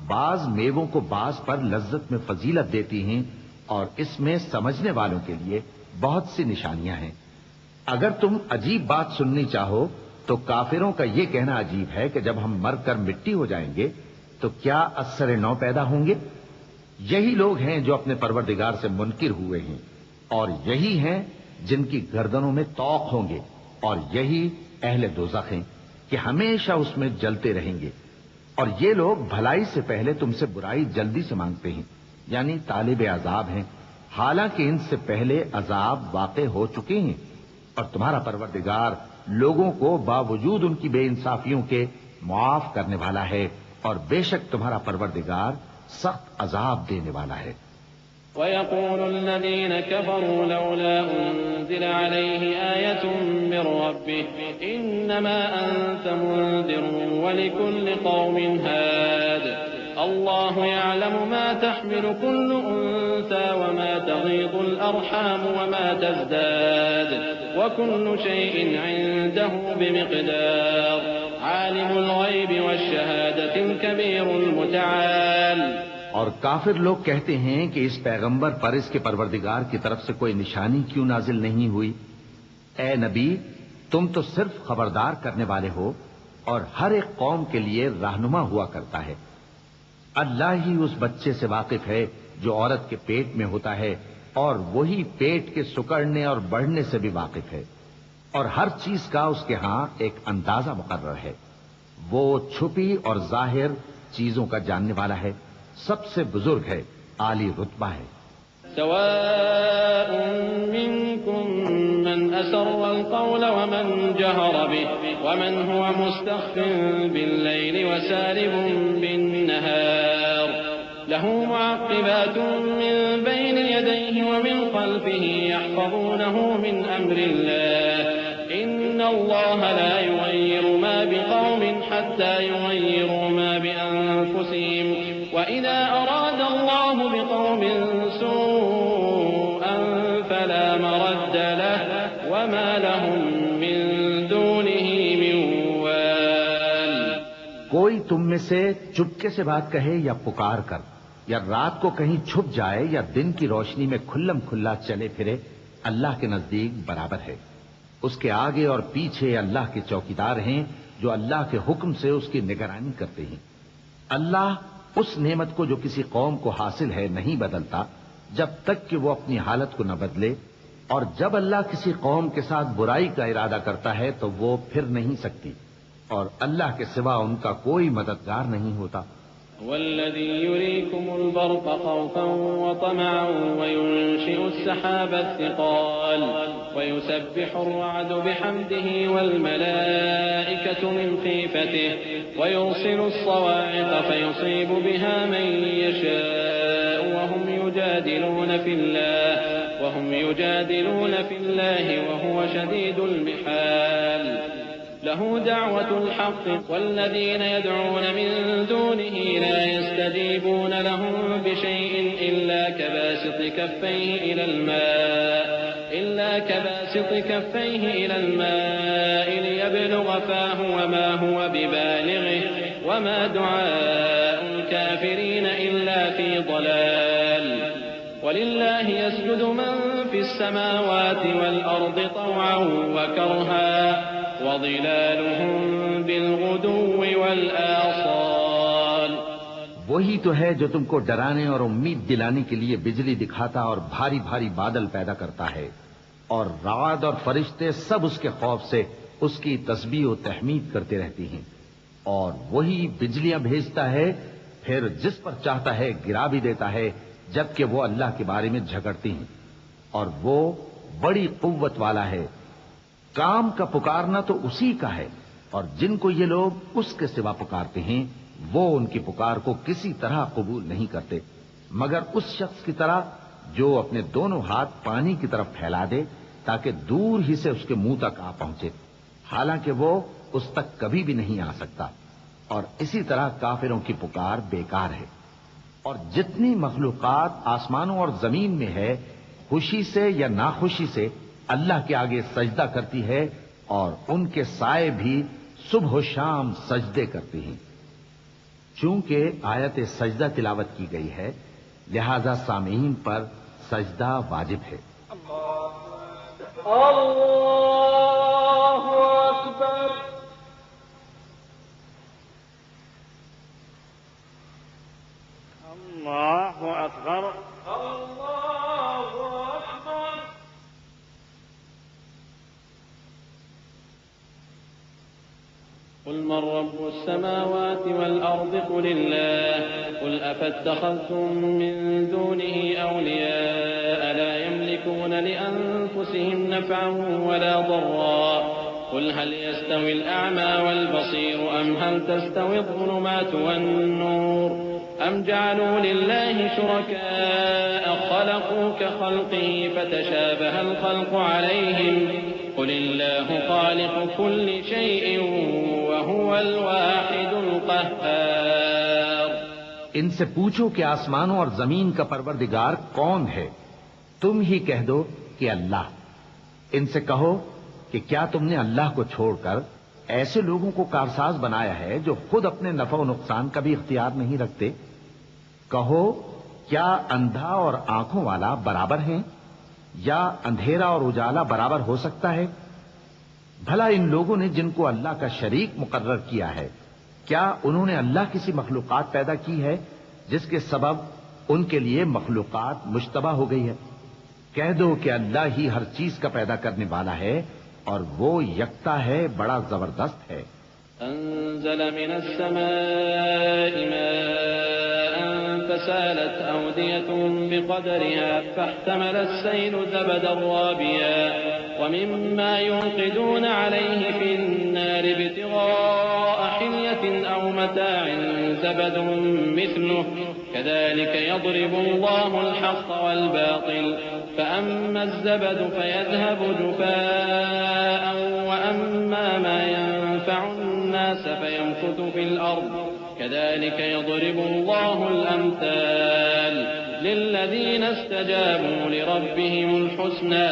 بعض میووں کو بعض پر لذت میں فضیلت دیتی ہیں اور اس میں سمجھنے والوں کے لیے بہت سی نشانیاں ہیں۔ اگر تم عجیب بات سننی چاہو تو کافروں کا یہ کہنا عجیب ہے کہ جب ہم مر کر مٹی ہو جائیں گے تو کیا اثر نو پیدا ہوں گے؟ یہی لوگ ہیں جو اپنے پروردگار سے منکر ہوئے ہیں، اور یہی ہیں جن کی گردنوں میں طوق ہوں گے، اور یہی اہل دوزخ ہیں کہ ہمیشہ اس میں جلتے رہیں گے۔ اور یہ لوگ بھلائی سے پہلے تم سے برائی جلدی سے مانگتے ہیں، یعنی طالب عذاب ہیں، حالانکہ ان سے پہلے عذاب واقع ہو چکے ہیں، اور تمہارا پروردگار لوگوں کو باوجود ان کی بے انصافیوں کے معاف کرنے والا ہے، اور بے شک تمہارا پروردگار سخت عذاب دینے والا ہے۔ وَيَقُولُ الَّذِينَ كَفَرُوا لَوْلَا أُنزِلَ عَلَيْهِ آيَةٌ مِّن رَّبِّهِ إِنَّمَا أَنتَ مُنذِرٌ وَلِكُلِّ قَوْمٍ هَادٍ اللَّهُ يَعْلَمُ مَا تَحْمِلُ كُلُّ أُنثَىٰ وَمَا تَغِيضُ الْأَرْحَامُ وَمَا تَزْدَادُ وَكُلُّ شَيْءٍ عِندَهُ بِمِقْدَارٍ عَالِمُ الْغَيْبِ وَالشَّهَادَةِ الْكَبِيرُ الْمُتَعَالِ۔ اور کافر لوگ کہتے ہیں کہ اس پیغمبر پر اس کے پروردگار کی طرف سے کوئی نشانی کیوں نازل نہیں ہوئی؟ اے نبی، تم تو صرف خبردار کرنے والے ہو اور ہر ایک قوم کے لیے رہنما ہوا کرتا ہے۔ اللہ ہی اس بچے سے واقف ہے جو عورت کے پیٹ میں ہوتا ہے، اور وہی پیٹ کے سکڑنے اور بڑھنے سے بھی واقف ہے، اور ہر چیز کا اس کے ہاں ایک اندازہ مقرر ہے۔ وہ چھپی اور ظاہر چیزوں کا جاننے والا ہے، سب سے بزرگ ہے، عالی رتبہ ہے۔ سواء منكم من أسر القول ومن جهر به ومن هو مستخف بالليل وسارب بالنهار له معقبات من بين يديه ومن خلفه يحفظونه من أمر الله إن الله لا يغير ما بقوم حتى يغيروا ما بأنفسهم وإذا أراد الله بقوم سوءا فلا مرد له وما لهم من دونه من وال۔ کوئی تم میں سے چپکے سے بات کہے یا پکار کر، یا رات کو کہیں چھپ جائے یا دن کی روشنی میں کھلم کھلا چلے پھرے، اللہ کے نزدیک برابر ہے۔ اس کے آگے اور پیچھے اللہ کے چوکیدار ہیں جو اللہ کے حکم سے اس کی نگرانی کرتے ہیں۔ اللہ اس نعمت کو جو کسی قوم کو حاصل ہے نہیں بدلتا جب تک کہ وہ اپنی حالت کو نہ بدلے، اور جب اللہ کسی قوم کے ساتھ برائی کا ارادہ کرتا ہے تو وہ پھر نہیں سکتی، اور اللہ کے سوا ان کا کوئی مددگار نہیں ہوتا۔ والذي يريكم البرق خوفا وطمعا وينشئ السحاب الثقال ويسبح الرعد بحمده والملائكة من خيفته ويرسل الصواعق فيصيب بها من يشاء وهم يجادلون في الله وهو شديد المحال له دعوة الحق والذين يدعون من دونه لا يستجيبون لهم بشيء إلا كباسط كفيه إلى الماء ليبلغ فاه وما هو ببالغه وما دعاء الكافرين إلا في ضلال ولله يسجد من في السماوات والأرض طوعا وكرها وظلالهم بالغدو والآصال۔ وہی تو ہے جو تم کو ڈرانے اور امید دلانے کے لیے بجلی دکھاتا اور بھاری بھاری بادل پیدا کرتا ہے، اور رعد اور فرشتے سب اس کے خوف سے اس کی تسبیح و تحمید کرتے رہتی ہیں، اور وہی بجلیاں بھیجتا ہے، پھر جس پر چاہتا ہے گرا بھی دیتا ہے، جبکہ وہ اللہ کے بارے میں جھگڑتی ہیں، اور وہ بڑی قوت والا ہے۔ کام کا پکارنا تو اسی کا ہے، اور جن کو یہ لوگ اس کے سوا پکارتے ہیں وہ ان کی پکار کو کسی طرح قبول نہیں کرتے مگر اس شخص کی طرح جو اپنے دونوں ہاتھ پانی کی طرف پھیلا دے تاکہ دور ہی سے اس کے منہ تک آ پہنچے، حالانکہ وہ اس تک کبھی بھی نہیں آ سکتا۔ اور اسی طرح کافروں کی پکار بیکار ہے۔ اور جتنی مخلوقات آسمانوں اور زمین میں ہے، خوشی سے یا ناخوشی سے اللہ کے آگے سجدہ کرتی ہے، اور ان کے سائے بھی صبح و شام سجدے کرتے ہیں۔ چونکہ آیت سجدہ تلاوت کی گئی ہے، لہذا سامعین پر سجدہ واجب ہے۔ اللہ اکبر۔ اللہ اکبر۔ اللہ اکبر۔ قل من رب السماوات والأرض قل الله قل أفاتخذتم من دونه أولياء لا يملكون لأنفسهم نفعا ولا ضرا قل هل يستوي الأعمى والبصير أم هل تستوي الظلمات والنور أم جعلوا لله شركاء خلقوا كخلقه فتشابه الخلق عليهم قل الله خالق كل شيء وهو الواحد القهار۔ ان سے پوچھو کہ آسمانوں اور زمین کا پروردگار کون ہے؟ تم ہی کہہ دو کہ اللہ۔ ان سے کہو کہ کیا تم نے اللہ کو چھوڑ کر ایسے لوگوں کو کارساز بنایا ہے جو خود اپنے نفع و نقصان کا بھی اختیار نہیں رکھتے؟ کہو کیا اندھا اور آنکھوں والا برابر ہیں یا اندھیرا اور اجالا برابر ہو سکتا ہے؟ بھلا ان لوگوں نے جن کو اللہ کا شریک مقرر کیا ہے، کیا انہوں نے اللہ کسی مخلوقات پیدا کی ہے جس کے سبب ان کے لیے مخلوقات مشتبہ ہو گئی ہے؟ کہہ دو کہ اللہ ہی ہر چیز کا پیدا کرنے والا ہے اور وہ یکتا ہے، بڑا زبردست ہے۔ انزل من السماء ماء فسالت أودية بقدرها فاحتمل السيل زبدا رابيا ومما يوقدون عليه في النار ابتغاء حلية أو متاع زبد مثله كذلك يضرب الله الحق والباطل فأما الزبد فيذهب جفاء وأما ما ينفع الناس فيمكث في الأرض كذلك يضرب الله الأمثال للذين استجابوا لربهم الحسنى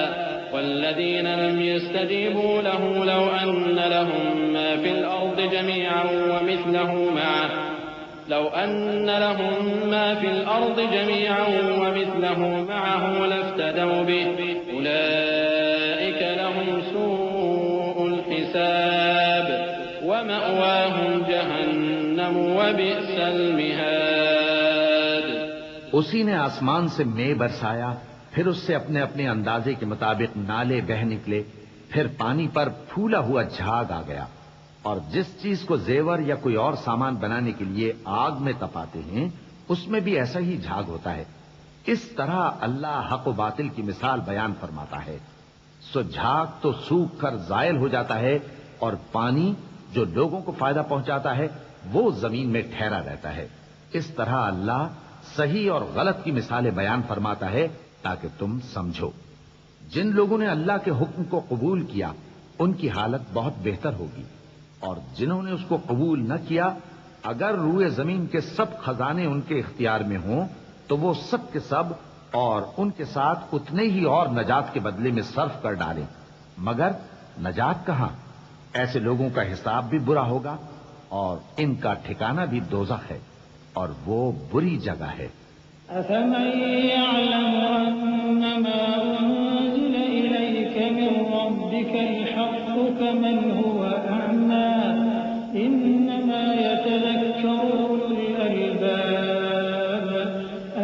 والذين لم يستجيبوا له لو أن لهم ما في الأرض جميعا ومثله معه لافتدوا به أولئك لهم سوء الحساب ومأواهم جهنم وبئس المهاد۔ اسی نے آسمان سے مے برسایا، پھر اس سے اپنے اپنے اندازے کے مطابق نالے بہہ نکلے، پھر پانی پر پھولا ہوا جھاگ آ گیا، اور جس چیز کو زیور یا کوئی اور سامان بنانے کے لیے آگ میں تپاتے ہیں اس میں بھی ایسا ہی جھاگ ہوتا ہے۔ اس طرح اللہ حق و باطل کی مثال بیان فرماتا ہے۔ سو جھاگ تو سوکھ کر زائل ہو جاتا ہے اور پانی جو لوگوں کو فائدہ پہنچاتا ہے وہ زمین میں ٹھہرا رہتا ہے۔ اس طرح اللہ صحیح اور غلط کی مثالیں بیان فرماتا ہے تاکہ تم سمجھو۔ جن لوگوں نے اللہ کے حکم کو قبول کیا ان کی حالت بہت بہتر ہوگی، اور جنہوں نے اس کو قبول نہ کیا اگر روئے زمین کے سب خزانے ان کے اختیار میں ہوں تو وہ سب کے سب اور ان کے ساتھ اتنے ہی اور نجات کے بدلے میں صرف کر ڈالیں، مگر نجات کہاں؟ ایسے لوگوں کا حساب بھی برا ہوگا اور ان کا ٹھکانہ بھی دوزخ ہے، اور وہ بری جگہ ہے۔ أفمن يعلم أنما أنزل إليك من ربك الحق كمن هو أعمى إنما يتذكر أولو الألباب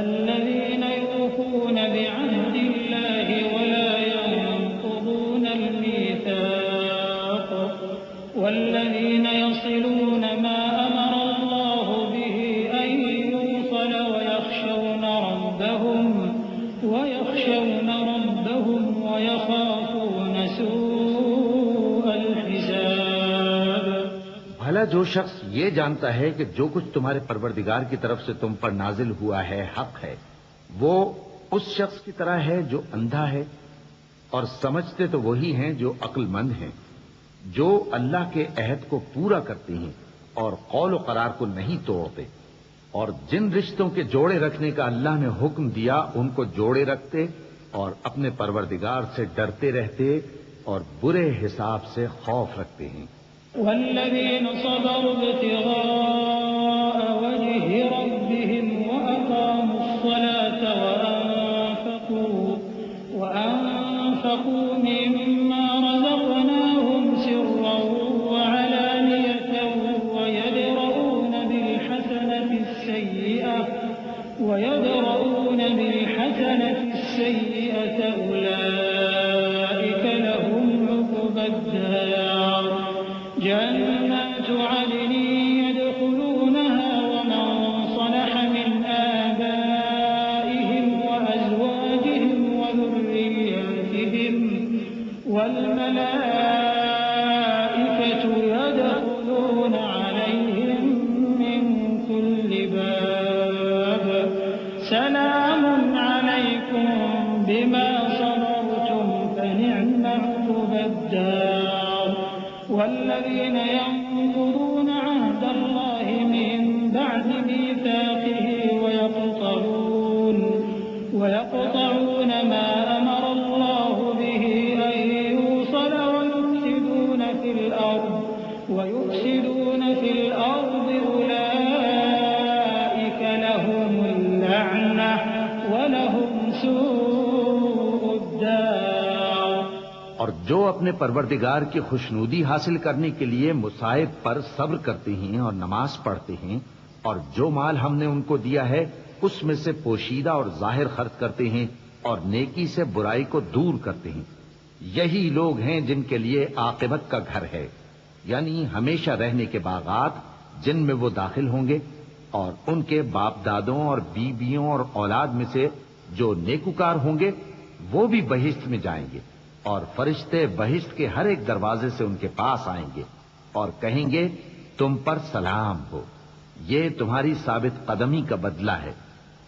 الذين يوفون بعهد الله ولا ينقضون الميثاق والذين يصلون ما أمر الله به أن يوصل ويخشون ربهم ويخافون سوء الحساب۔ بھلا جو شخص یہ جانتا ہے کہ جو کچھ تمہارے پروردگار کی طرف سے تم پر نازل ہوا ہے حق ہے، وہ اس شخص کی طرح ہے جو اندھا ہے، اور سمجھتے تو وہی ہیں جو عقل مند ہیں، جو اللہ کے عہد کو پورا کرتے ہیں اور قول و قرار کو نہیں توڑتے، اور جن رشتوں کے جوڑے رکھنے کا اللہ نے حکم دیا ان کو جوڑے رکھتے اور اپنے پروردگار سے ڈرتے رہتے اور برے حساب سے خوف رکھتے ہیں۔ والذين صبروا ابتغاء وجه ربهم وأقاموا الصلاة وأنفقوا الحسنة السيئة أولئك لهم عقبى الدار جنات عدن يدخلونها ومن صلح من آبائهم وأزواجهم وذرياتهم والملائكة يدخلون عليهم من كل باب سلام عليكم بما صبرتم فنعم عقبى الدار والذين ينقضون عهد الله من بعد ميثاقه ويقطعون ما أمر الله به أن يوصل ويفسدون في الأرض أولئك لهم اللعنة ولهم سوء الدار۔ اور جو اپنے پروردگار کی خوشنودی حاصل کرنے کے لیے مصائب پر صبر کرتے ہیں اور نماز پڑھتے ہیں اور جو مال ہم نے ان کو دیا ہے اس میں سے پوشیدہ اور ظاہر خرچ کرتے ہیں اور نیکی سے برائی کو دور کرتے ہیں، یہی لوگ ہیں جن کے لیے عاقبت کا گھر ہے، یعنی ہمیشہ رہنے کے باغات جن میں وہ داخل ہوں گے، اور ان کے باپ دادوں اور بیویوں اور اولاد میں سے جو نیکوکار ہوں گے وہ بھی بہشت میں جائیں گے، اور فرشتے بہشت کے ہر ایک دروازے سے ان کے پاس آئیں گے اور کہیں گے تم پر سلام ہو، یہ تمہاری ثابت قدمی کا بدلہ ہے،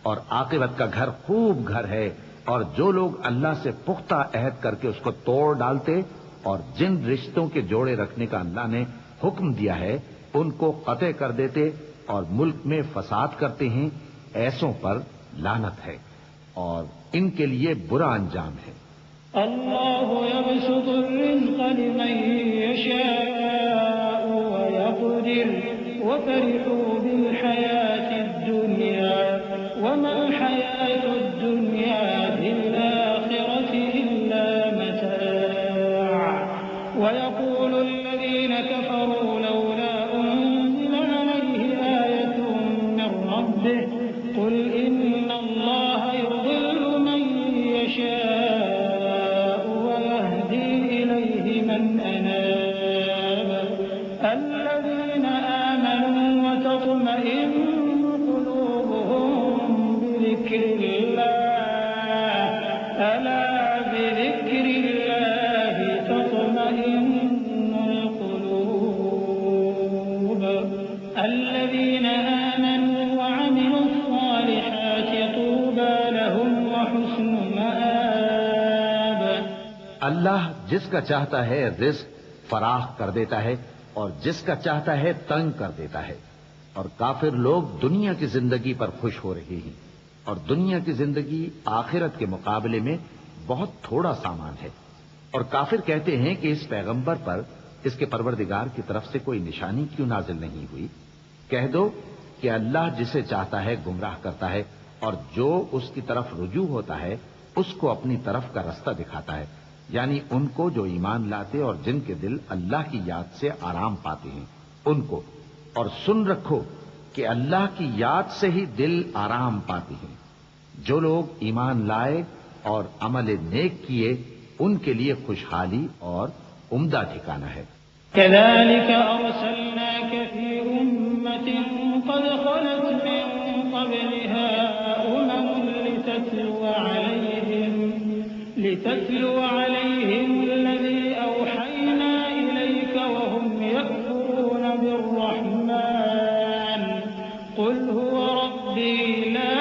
اور عاقبت کا گھر خوب گھر ہے۔ اور جو لوگ اللہ سے پختہ عہد کر کے اس کو توڑ ڈالتے اور جن رشتوں کے جوڑے رکھنے کا اللہ نے حکم دیا ہے ان کو قطع کر دیتے اور ملک میں فساد کرتے ہیں، ایسوں پر لعنت ہے اور ان کے لیے برا انجام ہے۔ اللہ يبسط الرزق لمن يشاء ويقدر وفرحوا بالحياة الدنيا وما الحياة الدنيا بالآخرة إلا متاع ويقول الذين كفروا لولا أنزل عليه آية من ربه قل إن الله يضل من يشاء ويهدي إليه من أناب الذين آمنوا وتطمئن قلوبهم بذكر الله ألا بذكر الله تطمئن القلوب الذين آمنوا وعملوا الصالحات طوبى لهم وحسن مآب۔ اللہ جس کا چاہتا ہے رزق فراخ کر دیتا ہے اور جس کا چاہتا ہے تنگ کر دیتا ہے، اور کافر لوگ دنیا کی زندگی پر خوش ہو رہے ہیں، اور دنیا کی زندگی آخرت کے مقابلے میں بہت تھوڑا سامان ہے۔ اور کافر کہتے ہیں کہ اس پیغمبر پر اس کے پروردگار کی طرف سے کوئی نشانی کیوں نازل نہیں ہوئی؟ کہہ دو کہ اللہ جسے چاہتا ہے گمراہ کرتا ہے، اور جو اس کی طرف رجوع ہوتا ہے اس کو اپنی طرف کا رستہ دکھاتا ہے، یعنی ان کو جو ایمان لاتے اور جن کے دل اللہ کی یاد سے آرام پاتے ہیں ان کو۔ اور سن رکھو کہ اللہ کی یاد سے ہی دل آرام پاتے ہیں۔ جو لوگ ایمان لائے اور عمل نیک کیے ان کے لیے خوشحالی اور عمدہ ٹھکانہ ہے۔ كذلك أرسلناك في أمة قد خلت من قبلها لتتلو عليهم الذي أوحينا إليك وهم يكفرون بالرحمن قل هو ربي لا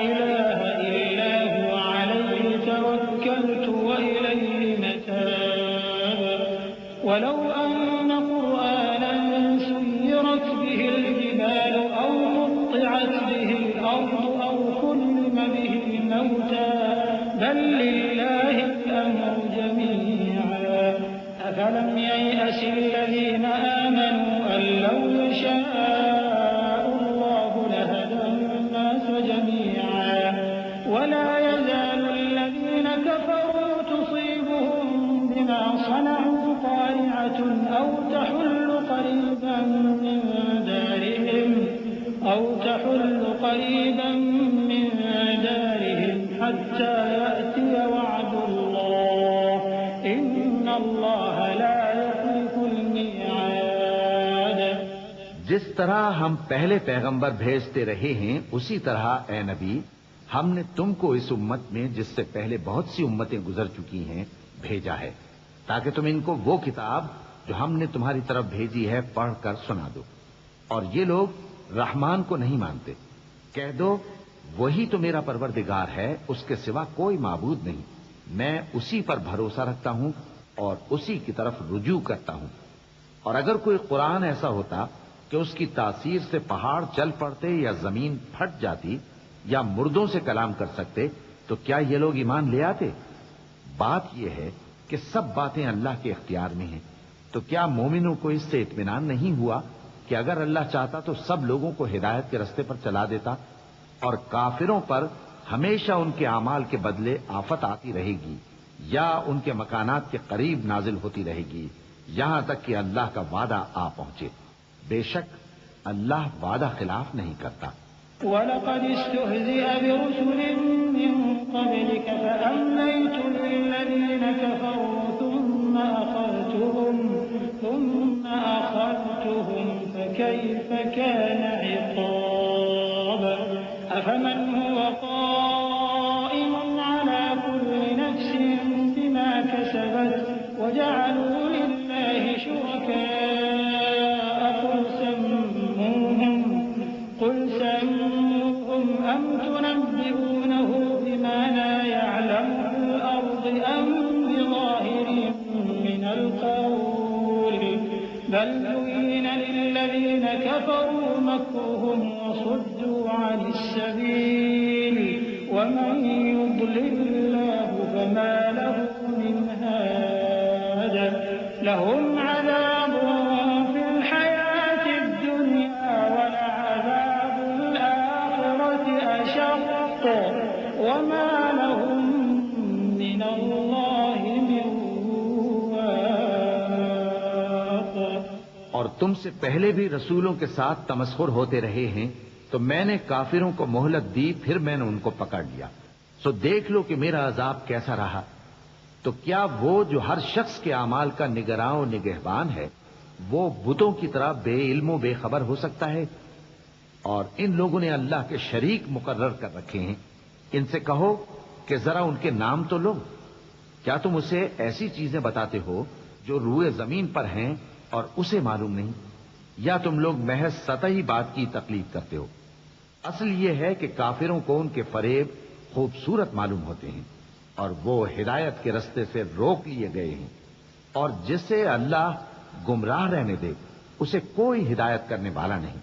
إله إلا هو عليه توكلت وإليه متاب ولو أن قرآنا سيرت به الجبال أو قطعت به الأرض أو كلم به الموتى بل لله الأمر جميعا أفلم ييأس الذين آمنوا أن لو يشاء الله لهدى الناس جميعا ولا يزال الذين كفروا تصيبهم بما صنعوا قارعة أو تحل قريبا من دارهم حتى يأتي وعد الله إن الله لا يخلف الميعاد۔ جس طرح ہم پہلے پیغمبر بھیجتے رہے ہیں اسی طرح اے نبی ہم نے تم کو اس امت میں جس سے پہلے بہت سی امتیں گزر چکی ہیں بھیجا ہے تاکہ تم ان کو وہ کتاب جو ہم نے تمہاری طرف بھیجی ہے پڑھ کر سنا دو، اور یہ لوگ رحمان کو نہیں مانتے۔ کہہ دو وہی تو میرا پروردگار ہے، اس کے سوا کوئی معبود نہیں، میں اسی پر بھروسہ رکھتا ہوں اور اسی کی طرف رجوع کرتا ہوں۔ اور اگر کوئی قرآن ایسا ہوتا کہ اس کی تاثیر سے پہاڑ چل پڑتے یا زمین پھٹ جاتی یا مردوں سے کلام کر سکتے تو کیا یہ لوگ ایمان لے آتے؟ بات یہ ہے کہ سب باتیں اللہ کے اختیار میں ہیں، تو کیا مومنوں کو اس سے اطمینان نہیں ہوا کہ اگر اللہ چاہتا تو سب لوگوں کو ہدایت کے رستے پر چلا دیتا؟ اور کافروں پر ہمیشہ ان کے اعمال کے بدلے آفت آتی رہے گی یا ان کے مکانات کے قریب نازل ہوتی رہے گی یہاں تک کہ اللہ کا وعدہ آ پہنچے۔ بے شک اللہ وعدہ خلاف نہیں کرتا۔ وَلَقَدِ اسْتُهْزِئَ بِرُسُلٍ مِّن قَبْلِكَ فَأَمْلَيْتُ لِلَّذِينَ كَفَرُوا ثُمَّ أَخَذْتُهُمْ فَكَيْفَ كَانَ عِقَابِ أَفَمَنْ هُوَ قَائِمٌ عَلَى كُلِّ نَفْسٍ بِمَا كَسَبَتْ وَجَعَلُوا لِلَّهِ شُرَكَاءَ قُلْ سَمُّوهُمْ أَمْ تُنَبِّئُونَهُ بِمَا لَا يَعْلَمُ فِي الْأَرْضِ أَمْ بِظَاهِرٍ مِّنَ الْقَوْلِ بَلْ زُيِّنَ لِلَّذِينَ كَفَرُوا مَكْرُهُمْ وَصُدُّوا عَنِ السَّبِيلِ وَمَن يُضْلِلِ اللَّهُ فَمَا لَهُ مِنْ هَادٍ لَهُمْ عَذَابٌ فِي الْحَيَاةِ الدُّنْيَا وَلَعَذَابُ الْآخِرَةِ أَشَقُّ وَمَا لَهُم مِّنَ اللَّهِ مِن وَاقٍ۔ اور تم سے پہلے بھی رسولوں کے ساتھ تمسخر ہوتے رہے ہیں تو میں نے کافروں کو مہلت دی، پھر میں نے ان کو پکڑ لیا، سو دیکھ لو کہ میرا عذاب کیسا رہا۔ تو کیا وہ جو ہر شخص کے اعمال کا نگراں و نگہبان ہے وہ بتوں کی طرح بے علم و بے خبر ہو سکتا ہے؟ اور ان لوگوں نے اللہ کے شریک مقرر کر رکھے ہیں۔ ان سے کہو کہ ذرا ان کے نام تو لو۔ کیا تم اسے ایسی چیزیں بتاتے ہو جو روئے زمین پر ہیں اور اسے معلوم نہیں، یا تم لوگ محض سطحی بات کی تقلید کرتے ہو؟ اصل یہ ہے کہ کافروں کو ان کے فریب خوبصورت معلوم ہوتے ہیں اور وہ ہدایت کے رستے سے روک لیے گئے ہیں، اور جسے اللہ گمراہ رہنے دے اسے کوئی ہدایت کرنے والا نہیں۔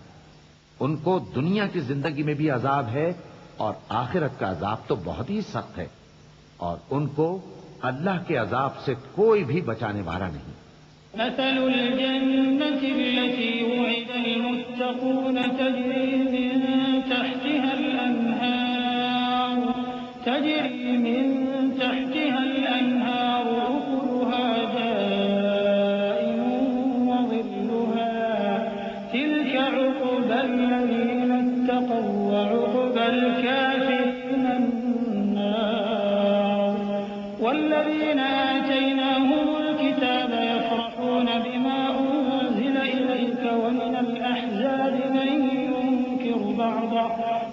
ان کو دنیا کی زندگی میں بھی عذاب ہے اور آخرت کا عذاب تو بہت ہی سخت ہے، اور ان کو اللہ کے عذاب سے کوئی بھی بچانے والا نہیں۔ مثل الجنة التي وعد المتقون تجري من تحتها الأنهار أكلها دائم وظلها تلك عقبى الذين اتقوا وعقبى الكافرين النار والذين آتيناهم الكتاب يفرحون بما أنزل إليك ومن الأحزاب من ينكر بعضه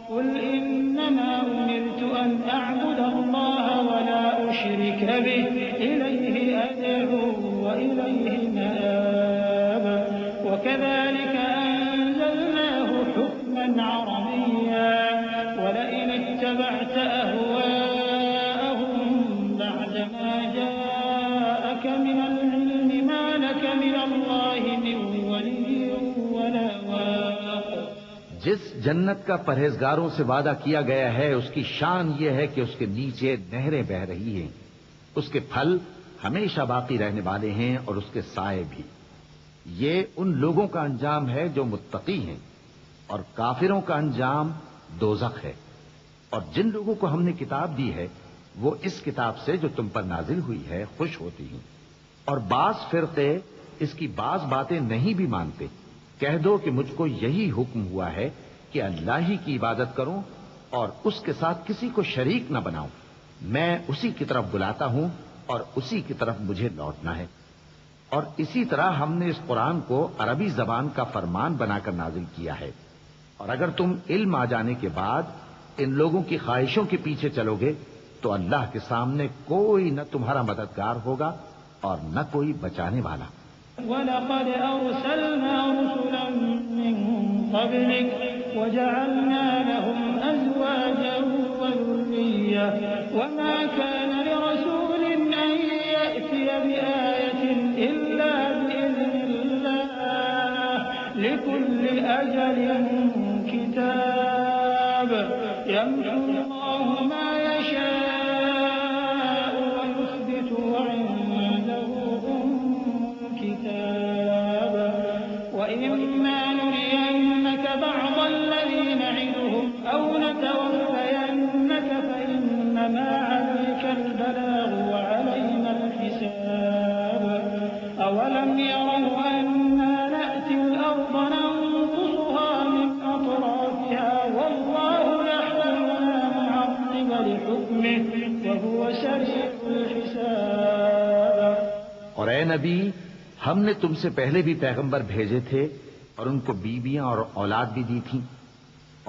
قل إنما أمرت أن أعبد الله ولا أشرك به إليه أدعو وإليه مآب وكذلك أنزلناه حكما عربيا ولئن اتبعت أهواءهم بعدما جاءك من العلم ما لك من الله من ولي ولا واق۔ جس جنت کا پرہیزگاروں سے وعدہ کیا گیا ہے اس کی شان یہ ہے کہ اس کے نیچے نہریں بہ رہی ہیں، اس کے پھل ہمیشہ باقی رہنے والے ہیں اور اس کے سائے بھی۔ یہ ان لوگوں کا انجام ہے جو متقی ہیں، اور کافروں کا انجام دوزخ ہے۔ اور جن لوگوں کو ہم نے کتاب دی ہے وہ اس کتاب سے جو تم پر نازل ہوئی ہے خوش ہوتی ہیں، اور بعض فرقے اس کی بعض باتیں نہیں بھی مانتے۔ کہہ دو کہ مجھ کو یہی حکم ہوا ہے کہ اللہ ہی کی عبادت کروں اور اس کے ساتھ کسی کو شریک نہ بناؤں۔ میں اسی کی طرف بلاتا ہوں اور اسی کی طرف مجھے لوٹنا ہے. اور اسی طرح ہم نے اس قرآن کو عربی زبان کا فرمان بنا کر نازل کیا ہے. اور اگر تم علم آ جانے کے بعد ان لوگوں کی خواہشوں کے پیچھے چلو گے تو اللہ کے سامنے کوئی نہ تمہارا مددگار ہوگا اور نہ کوئی بچانے والا. وَلَقَدْ أَرْسَلْنَا رُسُلًا مِّن قَبْلِكَ وَجَعَلْنَا لَهُمْ أَزْوَاجًا وَذُرِّيَّةً وَمَا كَانَ لِرَسُولٍ أَن يَأْتِيَ بِآيَةٍ إِلَّا بِإِذْنِ اللَّهِ لِكُلِّ أَجَلٍ كِتَابٌ يَمْحُو اللَّهُ مَا يَشَاءُ وَيُثْبِتُ وَعِندَهُ أُمُّ الْكِتَابِ وَإِمَّا نُرِيَنَّكَ بَعْضَ الَّذِي نَعِدُهُمْ أَوْ نَتَوَفَّيَنَّكَ فَإِنَّمَا عَلَيْكَ الْبَلَاغُ وَعَلَيْنَا الْحِسَابُ أَوَلَمْ يَرَوْا أَنَّا نَأْتِي الْأَرْضَ نَنقُصُهَا مِنْ أَطْرَافِهَا وَاللَّهُ يَحْكُمُ لَا مُعَقِّبَ لِحُكْمِهِ وَهُوَ سَرِيعُ الْحِسَابِ. اور اے نبی، ہم نے تم سے پہلے بھی پیغمبر بھیجے تھے اور ان کو بیویاں اور اولاد بھی دی تھیں،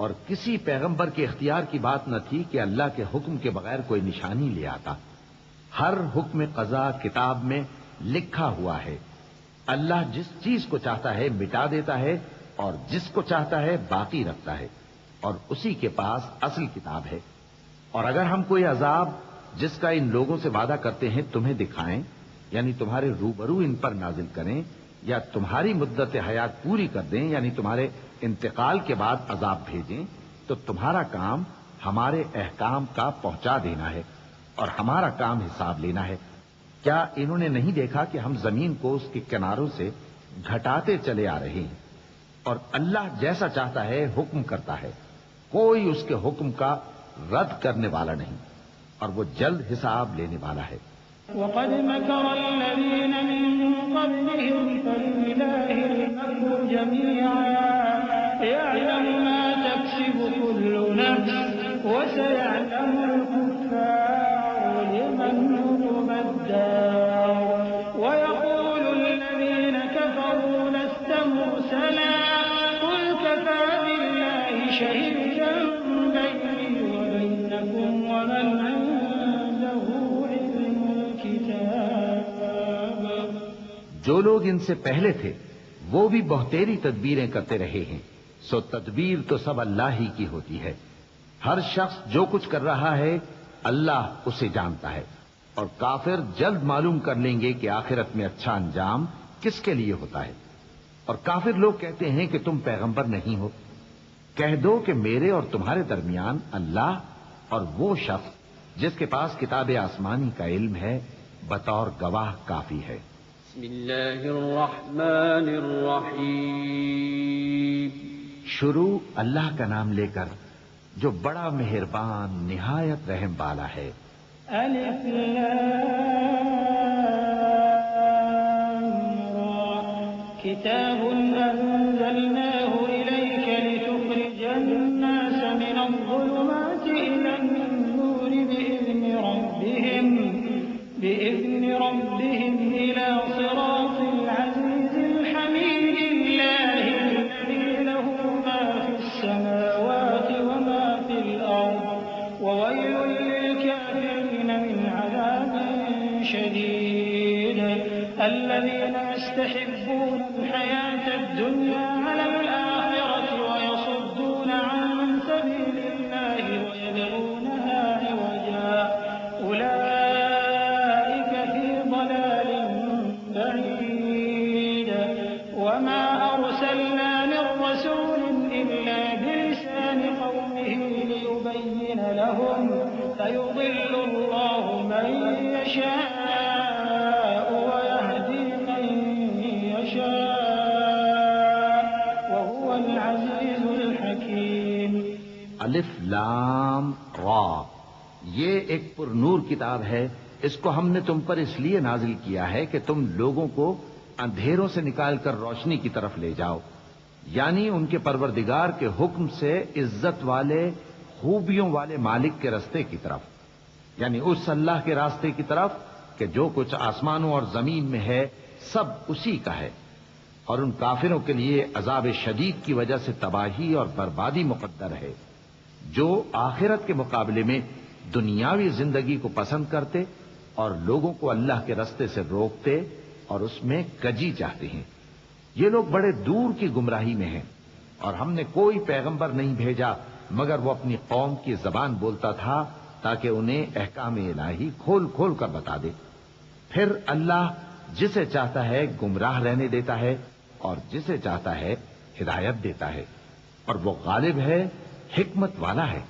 اور کسی پیغمبر کے اختیار کی بات نہ تھی کہ اللہ کے حکم کے بغیر کوئی نشانی لے آتا. ہر حکم قضا کتاب میں لکھا ہوا ہے. اللہ جس چیز کو چاہتا ہے مٹا دیتا ہے اور جس کو چاہتا ہے باقی رکھتا ہے، اور اسی کے پاس اصل کتاب ہے. اور اگر ہم کوئی عذاب جس کا ان لوگوں سے وعدہ کرتے ہیں تمہیں دکھائیں، یعنی تمہارے روبرو ان پر نازل کریں، یا تمہاری مدت حیات پوری کر دیں، یعنی تمہارے انتقال کے بعد عذاب بھیجیں، تو تمہارا کام ہمارے احکام کا پہنچا دینا ہے اور ہمارا کام حساب لینا ہے. کیا انہوں نے نہیں دیکھا کہ ہم زمین کو اس کے کناروں سے گھٹاتے چلے آ رہے ہیں؟ اور اللہ جیسا چاہتا ہے حکم کرتا ہے، کوئی اس کے حکم کا رد کرنے والا نہیں، اور وہ جلد حساب لینے والا ہے. وَقَدْ مَكَرَ الَّذِينَ مِن قَبْلِهِمْ فَلِلَّهِ الْمَكْرُ جَمِيعًا يَعْلَمُ مَا تَكْسِبُ كُلُّ نَفْسٍ وَسَيَعْلَمُ الْكُفَّارُ لِمَنْ عُقْبَى الدَّارِ وَيَقُولُ الَّذِينَ كَفَرُوا لَسْتَ مُرْسَلًا قُلْ كَفَىٰ بِاللَّهِ شَهِيدًا بَيْنِي وَبَيْنَكُمْ وَمَنْ جو لوگ ان سے پہلے تھے وہ بھی بہتیری تدبیریں کرتے رہے ہیں، سو تدبیر تو سب اللہ ہی کی ہوتی ہے. ہر شخص جو کچھ کر رہا ہے اللہ اسے جانتا ہے، اور کافر جلد معلوم کر لیں گے کہ آخرت میں اچھا انجام کس کے لیے ہوتا ہے. اور کافر لوگ کہتے ہیں کہ تم پیغمبر نہیں ہو. کہہ دو کہ میرے اور تمہارے درمیان اللہ اور وہ شخص جس کے پاس کتاب آسمانی کا علم ہے بطور گواہ کافی ہے. بسم اللہ الرحمن الرحیم. شروع اللہ کا نام لے کر جو بڑا مہربان نہایت رحم والا ہے. الف لام را کتاب انزلناه الیک لتخرج الناس من الظلمات الى النور بإذن ربهم إلى صراط العزيز الحميد الله الذي له ما في السماوات وما في الأرض وويل للكافرين من عذاب شديد الذين يستحبون الحياة الدنيا على الآخرة ويصدون عن سبيل الله ويبغونها عوجا أولئك في ضلال بعيد وما أرسلنا من رسول إلا بلسان قومه ليبين لهم فيضل الله من يشاء ويهدي من يشاء وهو العزيز الحكيم. الف لام را، یہ ایک پر نور کتاب ہے. اس کو ہم نے تم پر اس لیے نازل کیا ہے کہ تم لوگوں کو اندھیروں سے نکال کر روشنی کی طرف لے جاؤ، یعنی ان کے پروردگار کے حکم سے عزت والے خوبیوں والے مالک کے رستے کی طرف. یعنی اس اللہ کے راستے کی طرف کہ جو کچھ آسمانوں اور زمین میں ہے سب اسی کا ہے، اور ان کافروں کے لیے عذاب شدید کی وجہ سے تباہی اور بربادی مقدر ہے، جو آخرت کے مقابلے میں دنیاوی زندگی کو پسند کرتے اور لوگوں کو اللہ کے راستے سے روکتے اور اس میں کجی چاہتے ہیں۔ یہ لوگ بڑے دور کی گمراہی میں ہیں، اور ہم نے کوئی پیغمبر نہیں بھیجا مگر وہ اپنی قوم کی زبان بولتا تھا تاکہ انہیں احکام الہی کھول کھول کر بتا دے۔ پھر اللہ جسے چاہتا ہے گمراہ رہنے دیتا ہے اور جسے چاہتا ہے ہدایت دیتا ہے، اور وہ غالب ہے، حکمت والا ہے۔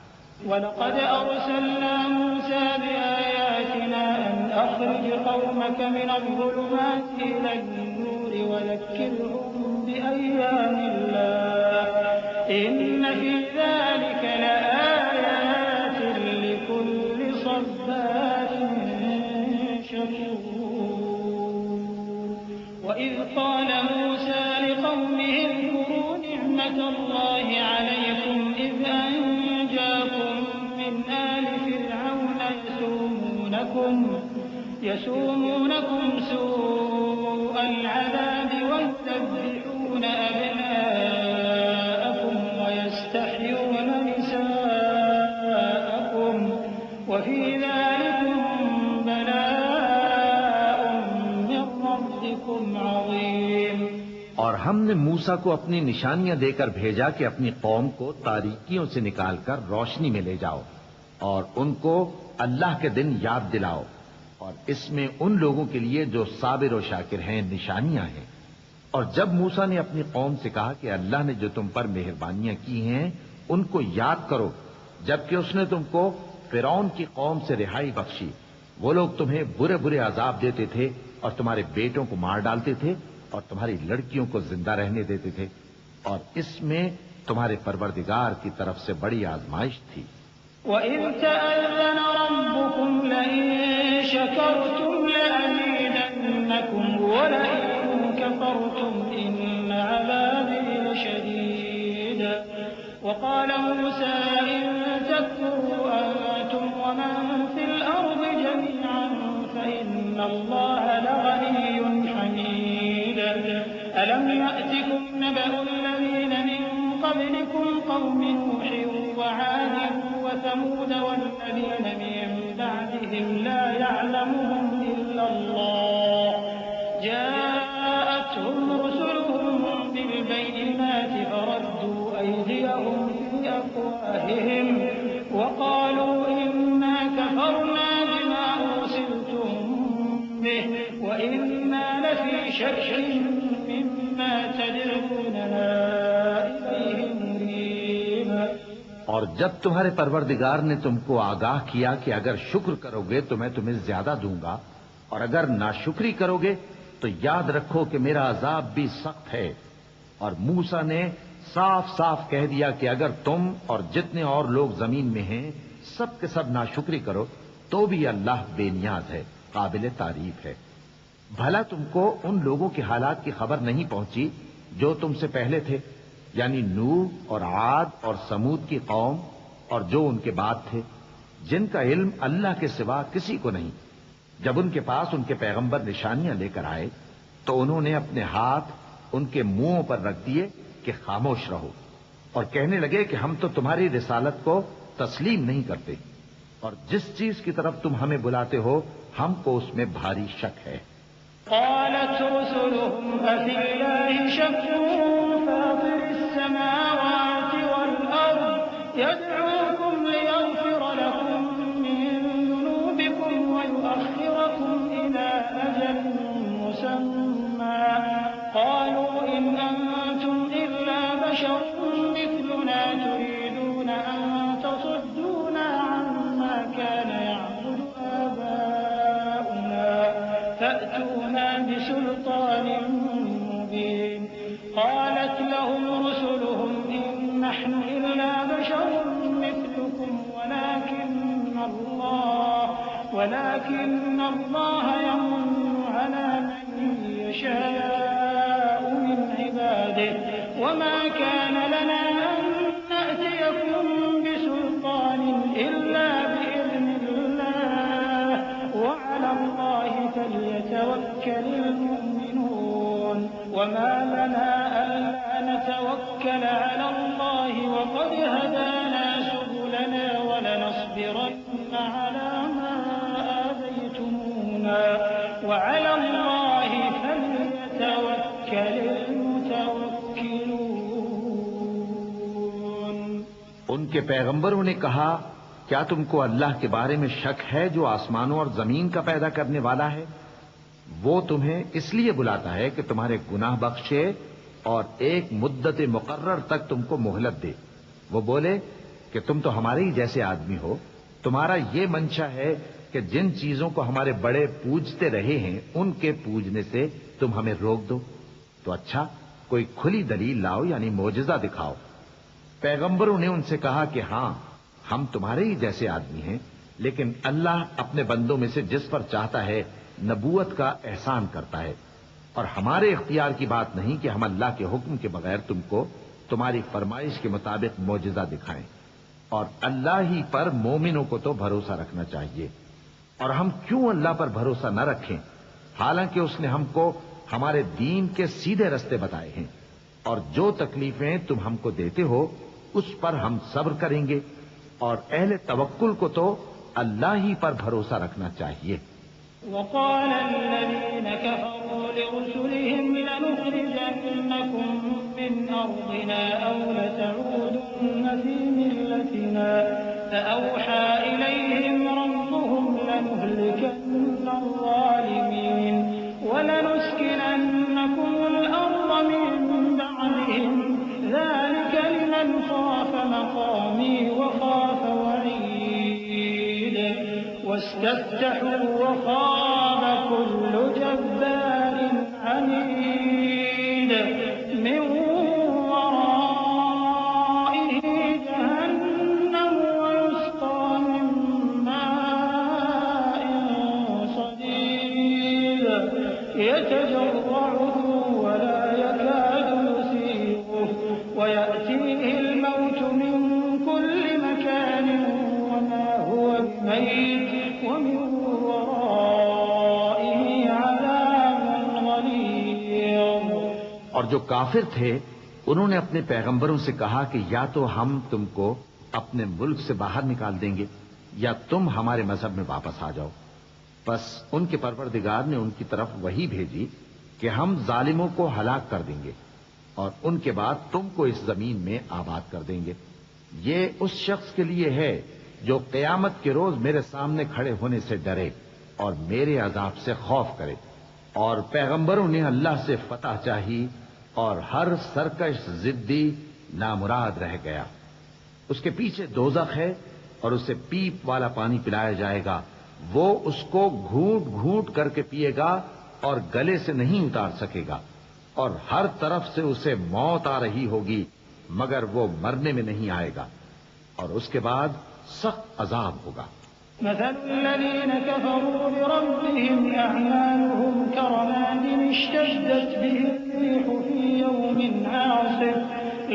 وَلَقَدْ أَرْسَلْنَا مُوسَىٰ بِآيَاتِنَا أَنْ أَخْرِجْ قَوْمَكَ مِنَ الظُّلُمَاتِ إِلَى النُّورِ وَذَكِّرْهُم بِأَيَّامِ اللَّهِ إِنَّ فِي ذَلِكَ لَآيَاتٍ لِكُلِّ صَبَّارٍ شَكُورٍ وَإِذْ قَالَ مُوسَىٰ لِقَوْمِهِ اذْكُرُوا نِعْمَةَ اللَّهِ عَلَيْكُمْ إِذْ أَنجَاكُم مِّنْ آلِ فِرْعَوْنَ يَسُومُونَكُمْ سُوءَ الْعَذَابِ وَيُذَبِّحُونَ أَبْنَاءَكُمْ وَيَسْتَحْيُونَ نِسَاءَكُمْ وَفِي ذَلِكُمْ بَلَاءٌ مِّن رَّبِّكُمْ عَظِيمٌ۔ اور ہم نے موسیٰ کو اپنی نشانیاں دے کر بھیجا کہ اپنی قوم کو تاریکیوں سے نکال کر روشنی میں لے جاؤ اور ان کو اللہ کے دن یاد دلاؤ، اور اس میں ان لوگوں کے لیے جو صابر و شاکر ہیں نشانیاں ہیں۔ اور جب موسیٰ نے اپنی قوم سے کہا کہ اللہ نے جو تم پر مہربانیاں کی ہیں ان کو یاد کرو، جبکہ اس نے تم کو فرعون کی قوم سے رہائی بخشی، وہ لوگ تمہیں برے برے عذاب دیتے تھے اور تمہارے بیٹوں کو مار ڈالتے تھے اور تمہاری لڑکیوں کو زندہ رہنے دیتے تھے، اور اس میں تمہارے پروردگار کی طرف سے بڑی آزمائش تھی۔ وَإِذْ تَأَذَّنَ رَبُّكُمْ لَئِن شَكَرْتُمْ لَأَزِيدَنَّكُمْ وَلَئِن كَفَرْتُمْ إِنَّ عَذَابِي لَشَدِيدٌ وَقَالَ مُوسَىٰ إِن تَكْفُرُوا أَنتُمْ وَمَن فِي الْأَرْضِ جَمِيعًا فَإِنَّ اللَّهَ لَغَنِيٌّ حَمِيدٌ أَلَمْ يَأْتِكُمْ نَبَأُ الَّذِينَ مِن قَبْلِكُمْ قَوْمِ نُوحٍ وعاد وثمود والذين من بعدهم لا يعلمهم إلا الله جاءتهم رسلهم بالبينات فردوا أيديهم في أفواههم وقالوا إنا كفرنا بما أرسلتم به وإنا لفي شك مما تدعوننا إليه مريب۔ اور جب تمہارے پروردگار نے تم کو آگاہ کیا کہ اگر شکر کرو گے تو میں تمہیں زیادہ دوں گا، اور اگر ناشکری کرو گے تو یاد رکھو کہ میرا عذاب بھی سخت ہے، اور موسیٰ نے صاف صاف کہہ دیا کہ اگر تم اور جتنے اور لوگ زمین میں ہیں سب کے سب ناشکری کرو تو بھی اللہ بے نیاز ہے، قابل تعریف ہے۔ بھلا تم کو ان لوگوں کے حالات کی خبر نہیں پہنچی جو تم سے پہلے تھے، یعنی نوح اور عاد اور سمود کی قوم اور جو ان کے بعد تھے، جن کا علم اللہ کے سوا کسی کو نہیں۔ جب ان کے پاس ان کے پیغمبر نشانیاں لے کر آئے تو انہوں نے اپنے ہاتھ ان کے منہوں پر رکھ دیے کہ خاموش رہو، اور کہنے لگے کہ ہم تو تمہاری رسالت کو تسلیم نہیں کرتے، اور جس چیز کی طرف تم ہمیں بلاتے ہو ہم کو اس میں بھاری شک ہے۔ قالت رسلهم أفي الله شك فاطر السماوات والأرض يدعوكم ليغفر لكم من ذنوبكم ويؤخركم إلى أجل مسمى قالوا إن أنتم إلا بشر مثلنا تريدون أن تصدونا عما كان يعبد آباؤنا فأتونا بسلطان مبين قالت لهم رسلهم إن نحن إلا بشر مثلكم ولكن الله يمن على من يشاء من عباده وما كان لنا أن نأتيكم بسلطان إلا بإذن الله فليتوكل المؤمنون وما لنا ألا نتوكل على الله وقد هدانا سبلنا ولنصبرن على ما آذيتمونا وعلى الله فليتوكل المتوكلون. ان کے پیغمبروں نے کہا کیا تم کو اللہ کے بارے میں شک ہے جو آسمانوں اور زمین کا پیدا کرنے والا ہے؟ وہ تمہیں اس لیے بلاتا ہے کہ تمہارے گناہ بخشے اور ایک مدت مقرر تک تم کو مہلت دے. وہ بولے کہ تم تو ہمارے ہی جیسے آدمی ہو، تمہارا یہ منشا ہے کہ جن چیزوں کو ہمارے بڑے پوجتے رہے ہیں ان کے پوجنے سے تم ہمیں روک دو. تو اچھا کوئی کھلی دلیل لاؤ، یعنی معجزہ دکھاؤ. پیغمبروں نے ان سے کہا کہ ہاں ہم تمہارے ہی جیسے آدمی ہیں، لیکن اللہ اپنے بندوں میں سے جس پر چاہتا ہے نبوت کا احسان کرتا ہے، اور ہمارے اختیار کی بات نہیں کہ ہم اللہ کے حکم کے بغیر تم کو تمہاری فرمائش کے مطابق معجزہ دکھائیں. اور اللہ ہی پر مومنوں کو تو بھروسہ رکھنا چاہیے. اور ہم کیوں اللہ پر بھروسہ نہ رکھیں حالانکہ اس نے ہم کو ہمارے دین کے سیدھے رستے بتائے ہیں، اور جو تکلیفیں تم ہم کو دیتے ہو اس پر ہم صبر کریں گے. اور اہل توکل کو تو اللہ ہی پر بھروسہ رکھنا چاہیے. وقال الذين كفروا لرسلهم لنخرجنكم من أرضنا أو لتعودن في ملتنا فأوحى إليهم ربهم لنهلكن الظالمين ولنسكننكم الأرض من بعدهم ذلك لمن خاف مقامي وخاف وعيد واستفتحوا وخاب كل جبار عنيد من ورائه جهنم ويسقى من ماء صديد يتجرعه ولا يكاد يسيغه ويأتيه الموت من كل مكان وما هو بميت ومن ورائه عذاب غليظ. اور جو کافر تھے انہوں نے اپنے پیغمبروں سے کہا کہ یا تو ہم تم کو اپنے ملک سے باہر نکال دیں گے یا تم ہمارے مذہب میں واپس آ جاؤ. بس ان کے پروردگار نے ان کی طرف وحی بھیجی کہ ہم ظالموں کو ہلاک کر دیں گے اور ان کے بعد تم کو اس زمین میں آباد کر دیں گے. یہ اس شخص کے لیے ہے جو قیامت کے روز میرے سامنے کھڑے ہونے سے ڈرے اور میرے عذاب سے خوف کرے. اور پیغمبروں نے اللہ سے فتح چاہی اور ہر سرکش ضدی نامراد رہ گیا. اس کے پیچھے دوزخ ہے اور اسے پیپ والا پانی پلایا جائے گا. وہ اس کو گھونٹ گھونٹ کر کے پیے گا اور گلے سے نہیں اتار سکے گا. اور ہر طرف سے اسے موت آ رہی ہوگی مگر وہ مرنے میں نہیں آئے گا. اور اس کے بعد سخت عذاب ہوگا. مثل الذين كفروا بربهم أعمالهم كرماد اشتدت به الريح في يوم عاصف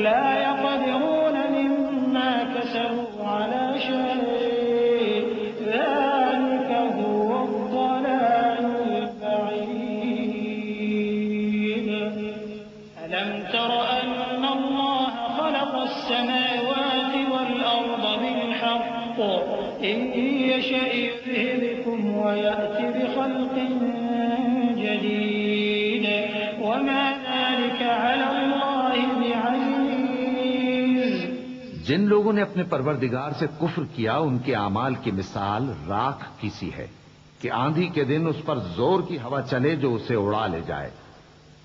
لا يقدرون مما كسبوا على شيء ذلك هو الضلال البعيد. ألم تر أن الله خلق السماوات والأرض بالحق إن يشأ يذهبكم ويأتي بخلق جديد وما ذلك على الله بعزيز. جن لوگوں نے اپنے پروردگار سے کفر کیا ان کے اعمال کی مثال راکھ کی سی ہے کہ آندھی کے دن اس پر زور کی ہوا چلے جو اسے اڑا لے جائے.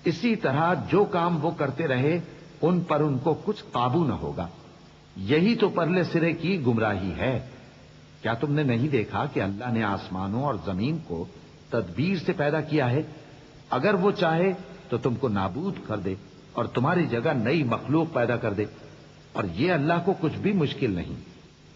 اسی طرح جو کام وہ کرتے رہے ان پر ان کو کچھ قابو نہ ہوگا. یہی تو پرلے سرے کی گمراہی ہے. کیا تم نے نہیں دیکھا کہ اللہ نے آسمانوں اور زمین کو تدبیر سے پیدا کیا ہے؟ اگر وہ چاہے تو تم کو نابود کر دے اور تمہاری جگہ نئی مخلوق پیدا کر دے، اور یہ اللہ کو کچھ بھی مشکل نہیں.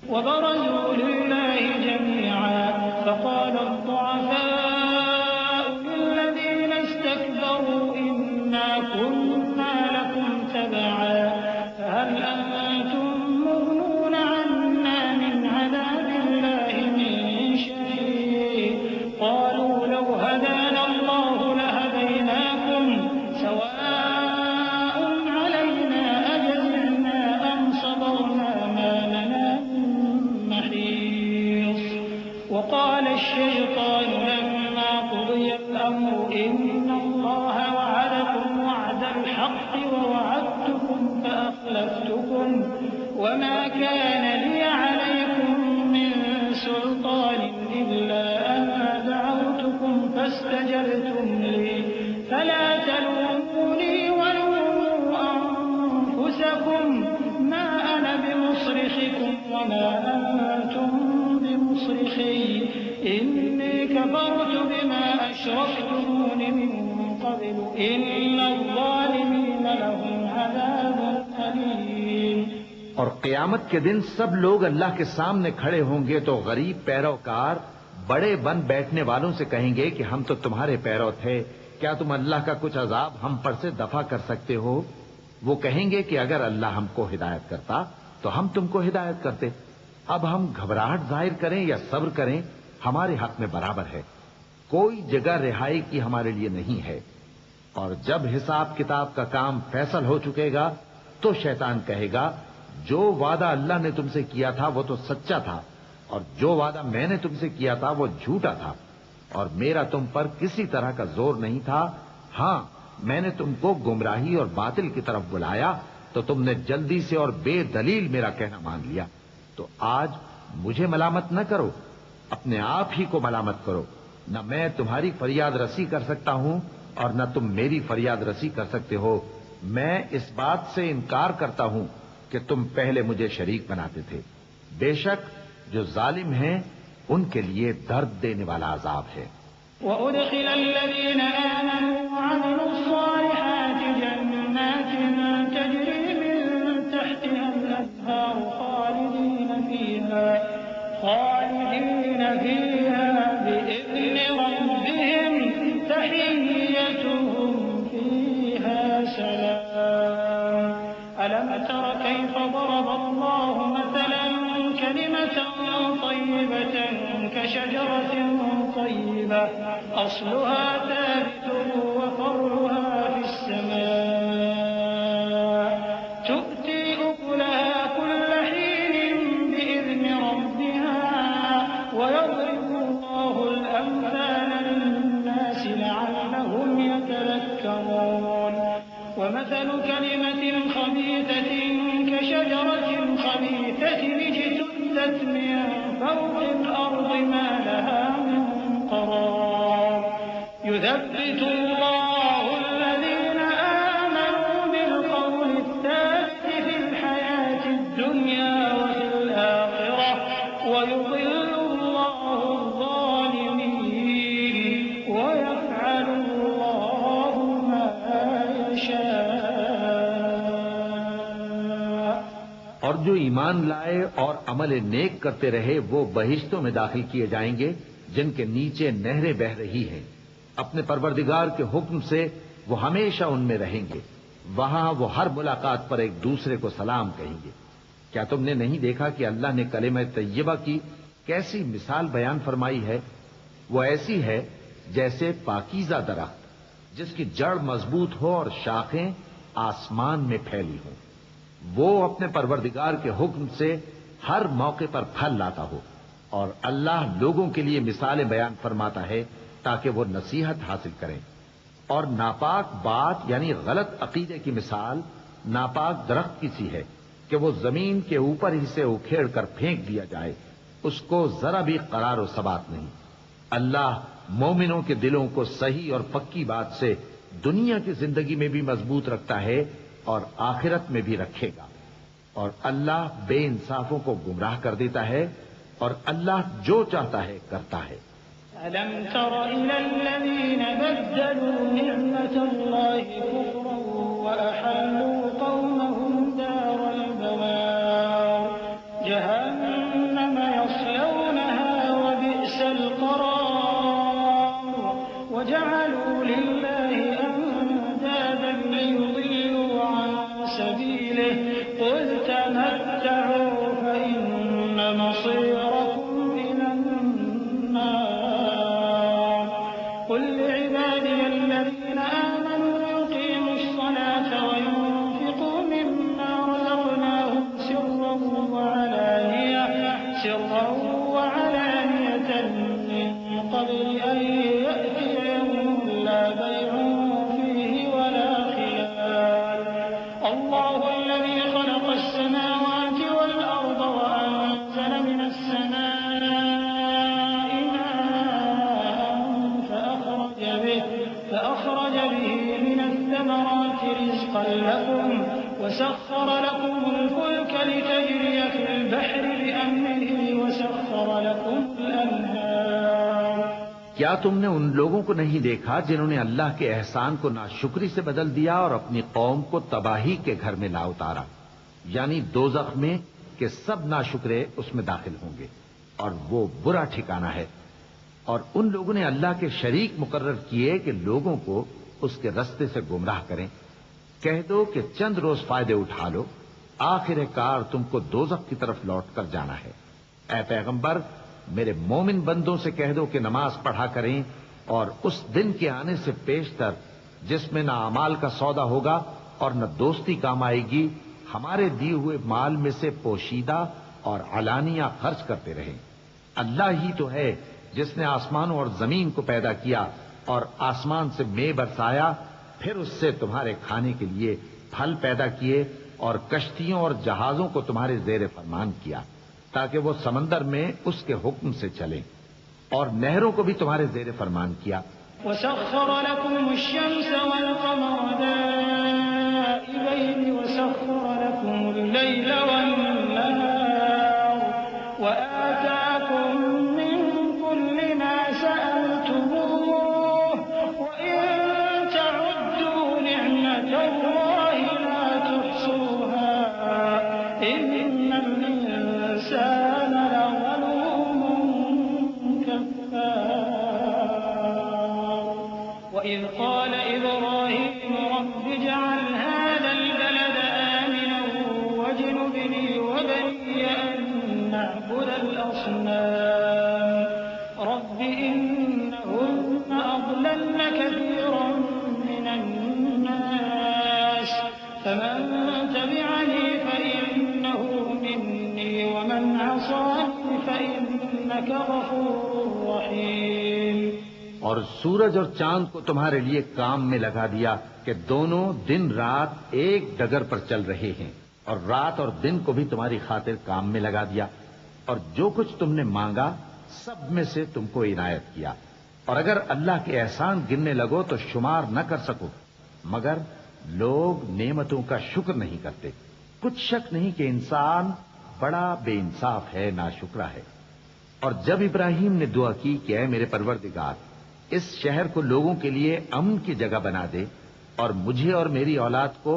وبرزوا لله جميعا فقال الضعفاء للذين استكبروا إنا كنا لكم تبعا فهل أنتم مغنون عنا من عذاب الله من شيء قالوا لو هدانا وقال الشيطان لما قضي الأمر إن الله وعدكم وعد الحق ووعدتكم فأخلفتكم وما كان لي عليكم من سلطان إلا أن دعوتكم فاستجبتم لي فلا تلوموني ولوموا أنفسكم ما أنا بمصرخكم وما أنتم بمصرخي إني كفرت بما أشركتمون من قبل إن الظالمين لهم عذاب أليم. اور قیامت کے دن سب لوگ اللہ کے سامنے کھڑے ہوں گے تو غریب پیروکار بڑے بن بیٹھنے والوں سے کہیں گے کہ ہم تو تمہارے پیرو تھے، کیا تم اللہ کا کچھ عذاب ہم پر سے دفع کر سکتے ہو؟ وہ کہیں گے کہ اگر اللہ ہم کو ہدایت کرتا تو ہم تم کو ہدایت کرتے. اب ہم گھبراہٹ ظاہر کریں یا صبر کریں ہمارے حق میں برابر ہے، کوئی جگہ رہائی کی ہمارے لیے نہیں ہے. اور جب حساب کتاب کا کام فیصل ہو چکے گا تو شیطان کہے گا جو وعدہ اللہ نے تم سے کیا تھا وہ تو سچا تھا اور جو وعدہ میں نے تم سے کیا تھا وہ جھوٹا تھا اور میرا تم پر کسی طرح کا زور نہیں تھا. ہاں میں نے تم کو گمراہی اور باطل کی طرف بلایا تو تم نے جلدی سے اور بے دلیل میرا کہنا مان لیا. تو آج مجھے ملامت نہ کرو، اپنے آپ ہی کو ملامت کرو. نہ میں تمہاری فریاد رسی کر سکتا ہوں اور نہ تم میری فریاد رسی کر سکتے ہو. میں اس بات سے انکار کرتا ہوں کہ تم پہلے مجھے شریک بناتے تھے. بے شک جو ظالم ہیں ان کے لیے درد دینے والا عذاب ہے. وَأُدْخِلَ الَّذِينَ آمَنُوا وَعَمِلُوا الصَّالِحَاتِ جَنَّاتٍ تَجْرِي مِن تَحْتِهَا الْأَنْهَارُ خَالِدِينَ فِيهَا بِإِذْنِ رَبِّهِمْ تَحِيَّتُهُمْ فِيهَا سَلَامٌ. أَلَمْ تَرَ كَيْفَ ضَرَبَ اللَّهُ مَثَلًا كَلِمَةً طَيِّبَةً كَشَجَرَةٍ طَيِّبَةٍ أَصْلُهَا ثَابِتٌ وَفَرْعُهَا فِي السَّمَاءِ تُؤْتِي أُكُلَهَا كُلَّ حِينٍ بِإِذْنِ رَبِّهَا وَيَضْرِبُ اللَّهُ الْأَمْثَالَ لِلنَّاسِ لَعَلَّهُمْ يَتَذَكَّرُونَ. وَمَثَلُ كَلِمَةٍ خَبِيثَةٍ كَشَجَرَةٍ خَبِيثَةٍ اجْتُثَّتْ مِن فَوْقِ الْأَرْضِ مَا لَهَا مِن قَرَارٍ. يُثَبِّتُ اللَّهُ الَّذِينَ آمَنُوا بِالْقَوْلِ الثَّابِتِ فِي الْحَيَاةِ الدُّنْيَا وَفِي الْآخِرَةِ وَيُضِلُّ اللَّهُ الظَّالِمِينَ وَيَفْعَلُ اللَّهُ مَا يَشَاءُ. اور جو ایمان لائے اور عمل نیک کرتے رہے وہ بہشتوں میں داخل کیے جائیں گے جن کے نیچے نہریں بہہ رہی ہیں. اپنے پروردگار کے حکم سے وہ ہمیشہ ان میں رہیں گے. وہاں وہ ہر ملاقات پر ایک دوسرے کو سلام کہیں گے. کیا تم نے نہیں دیکھا کہ اللہ نے کلمہ طیبہ کی کیسی مثال بیان فرمائی ہے؟ وہ ایسی ہے جیسے پاکیزہ درخت جس کی جڑ مضبوط ہو اور شاخیں آسمان میں پھیلی ہوں. وہ اپنے پروردگار کے حکم سے ہر موقع پر پھل لاتا ہو اور اللہ لوگوں کے لیے مثالیں بیان فرماتا ہے تاکہ وہ نصیحت حاصل کریں. اور ناپاک بات یعنی غلط عقیدے کی مثال ناپاک درخت کی سی ہے کہ وہ زمین کے اوپر ہی سے اکھیڑ کر پھینک دیا جائے، اس کو ذرا بھی قرار و ثبات نہیں. اللہ مومنوں کے دلوں کو صحیح اور پکی بات سے دنیا کی زندگی میں بھی مضبوط رکھتا ہے اور آخرت میں بھی رکھے گا. اور اللہ بے انصافوں کو گمراہ کر دیتا ہے اور اللہ جو چاہتا ہے کرتا ہے. أَلَمْ تَرَ إِلَى الَّذِينَ بَدَّلُوا نِعْمَةَ اللَّهِ كُفْرًا وَأَحَلُّوا قَوْمَهُمْ دَارَ الْبَوَارِ جَهَنَّمَ يَصْلَوْنَهَا وَبِئْسَ الْقَرَارُ وَجَعَلُوا لِلَّهِ أَندَادًا لِيُضِلُّوا عَن سَبِيلِهِ قُلْ تَمَتَّعُوا فَإِنَّ مَصِيرَكُمْ إِلَى النَّارِ. قُلْ لِعِبَادِيَ الَّذِينَ آمَنُوا يُقِيمُوا الصَّلَاةَ وَيُنفِقُوا مِمَّا رَزَقْنَاهُمْ سِرًّا وَعَلَانِيَةً رزقا لكم وسخر لكم الفلك لتجري في البحر بأمره وسخر لكم الأنهار کیا تم نے ان لوگوں کو نہیں دیکھا جنہوں نے اللہ کے احسان کو ناشکری سے بدل دیا اور اپنی قوم کو تباہی کے گھر میں لا اتارا، یعنی دوزخ میں کہ سب ناشکرے اس میں داخل ہوں گے اور وہ برا ٹھکانہ ہے۔ اور ان لوگوں نے اللہ کے شریک مقرر کیے کہ لوگوں کو اس کے رستے سے گمراہ کریں۔ کہہ دو کہ چند روز فائدے اٹھا لو، آخر کار تم کو دوزخ کی طرف لوٹ کر جانا ہے۔ اے پیغمبر، میرے مومن بندوں سے کہہ دو کہ نماز پڑھا کریں اور اس دن کے آنے سے پیشتر جس میں نہ اعمال کا سودا ہوگا اور نہ دوستی کام آئے گی، ہمارے دیے ہوئے مال میں سے پوشیدہ اور علانیہ خرچ کرتے رہیں۔ اللہ ہی تو ہے جس نے آسمانوں اور زمین کو پیدا کیا اور آسمان سے مے برسایا، پھر اس سے تمہارے کھانے کے لیے پھل پیدا کیے اور کشتیوں اور جہازوں کو تمہارے زیر فرمان کیا تاکہ وہ سمندر میں اس کے حکم سے چلیں، اور نہروں کو بھی تمہارے زیر فرمان کیا۔ وسخر لكم الشمس والقمر دائبين وسخر لكم الليل والنهار وآتاكم من كل ما سألتموه وإن تعدوا نعمة الله لا تحصوها إن الإنسان لظلوم كفار وإذ قال إبراهيم رب اجعل هذا البلد آمنا واجنبني وبني أن نعبد الأصنام رب إنهن أضللن كثيرا من الناس فمن تبعني فإنه مني ومن عصاني فإنك غفور رحيم۔ اور سورج اور چاند کو تمہارے لیے کام میں لگا دیا کہ دونوں دن رات ایک ڈگر پر چل رہے ہیں، اور رات اور دن کو بھی تمہاری خاطر کام میں لگا دیا، اور جو کچھ تم نے مانگا سب میں سے تم کو عنایت کیا، اور اگر اللہ کے احسان گننے لگو تو شمار نہ کر سکو، مگر لوگ نعمتوں کا شکر نہیں کرتے۔ کچھ شک نہیں کہ انسان بڑا بے انصاف ہے، ناشکرا ہے۔ اور جب ابراہیم نے دعا کی کہ اے میرے پروردگار، اس شہر کو لوگوں کے لیے امن کی جگہ بنا دے اور مجھے اور میری اولاد کو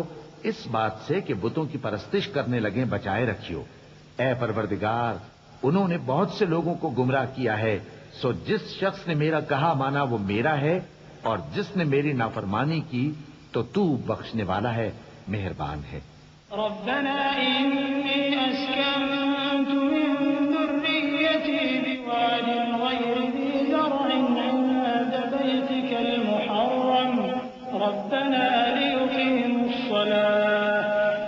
اس بات سے کہ بتوں کی پرستش کرنے لگیں بچائے رکھیو۔ اے پروردگار، انہوں نے بہت سے لوگوں کو گمراہ کیا ہے، سو جس شخص نے میرا کہا مانا وہ میرا ہے، اور جس نے میری نافرمانی کی تو تو بخشنے والا ہے، مہربان ہے۔ ربنا إني أسكنت من ذريتي بواد غير ذي زرع عند بيتك المحرم ربنا ليقيموا الصلاة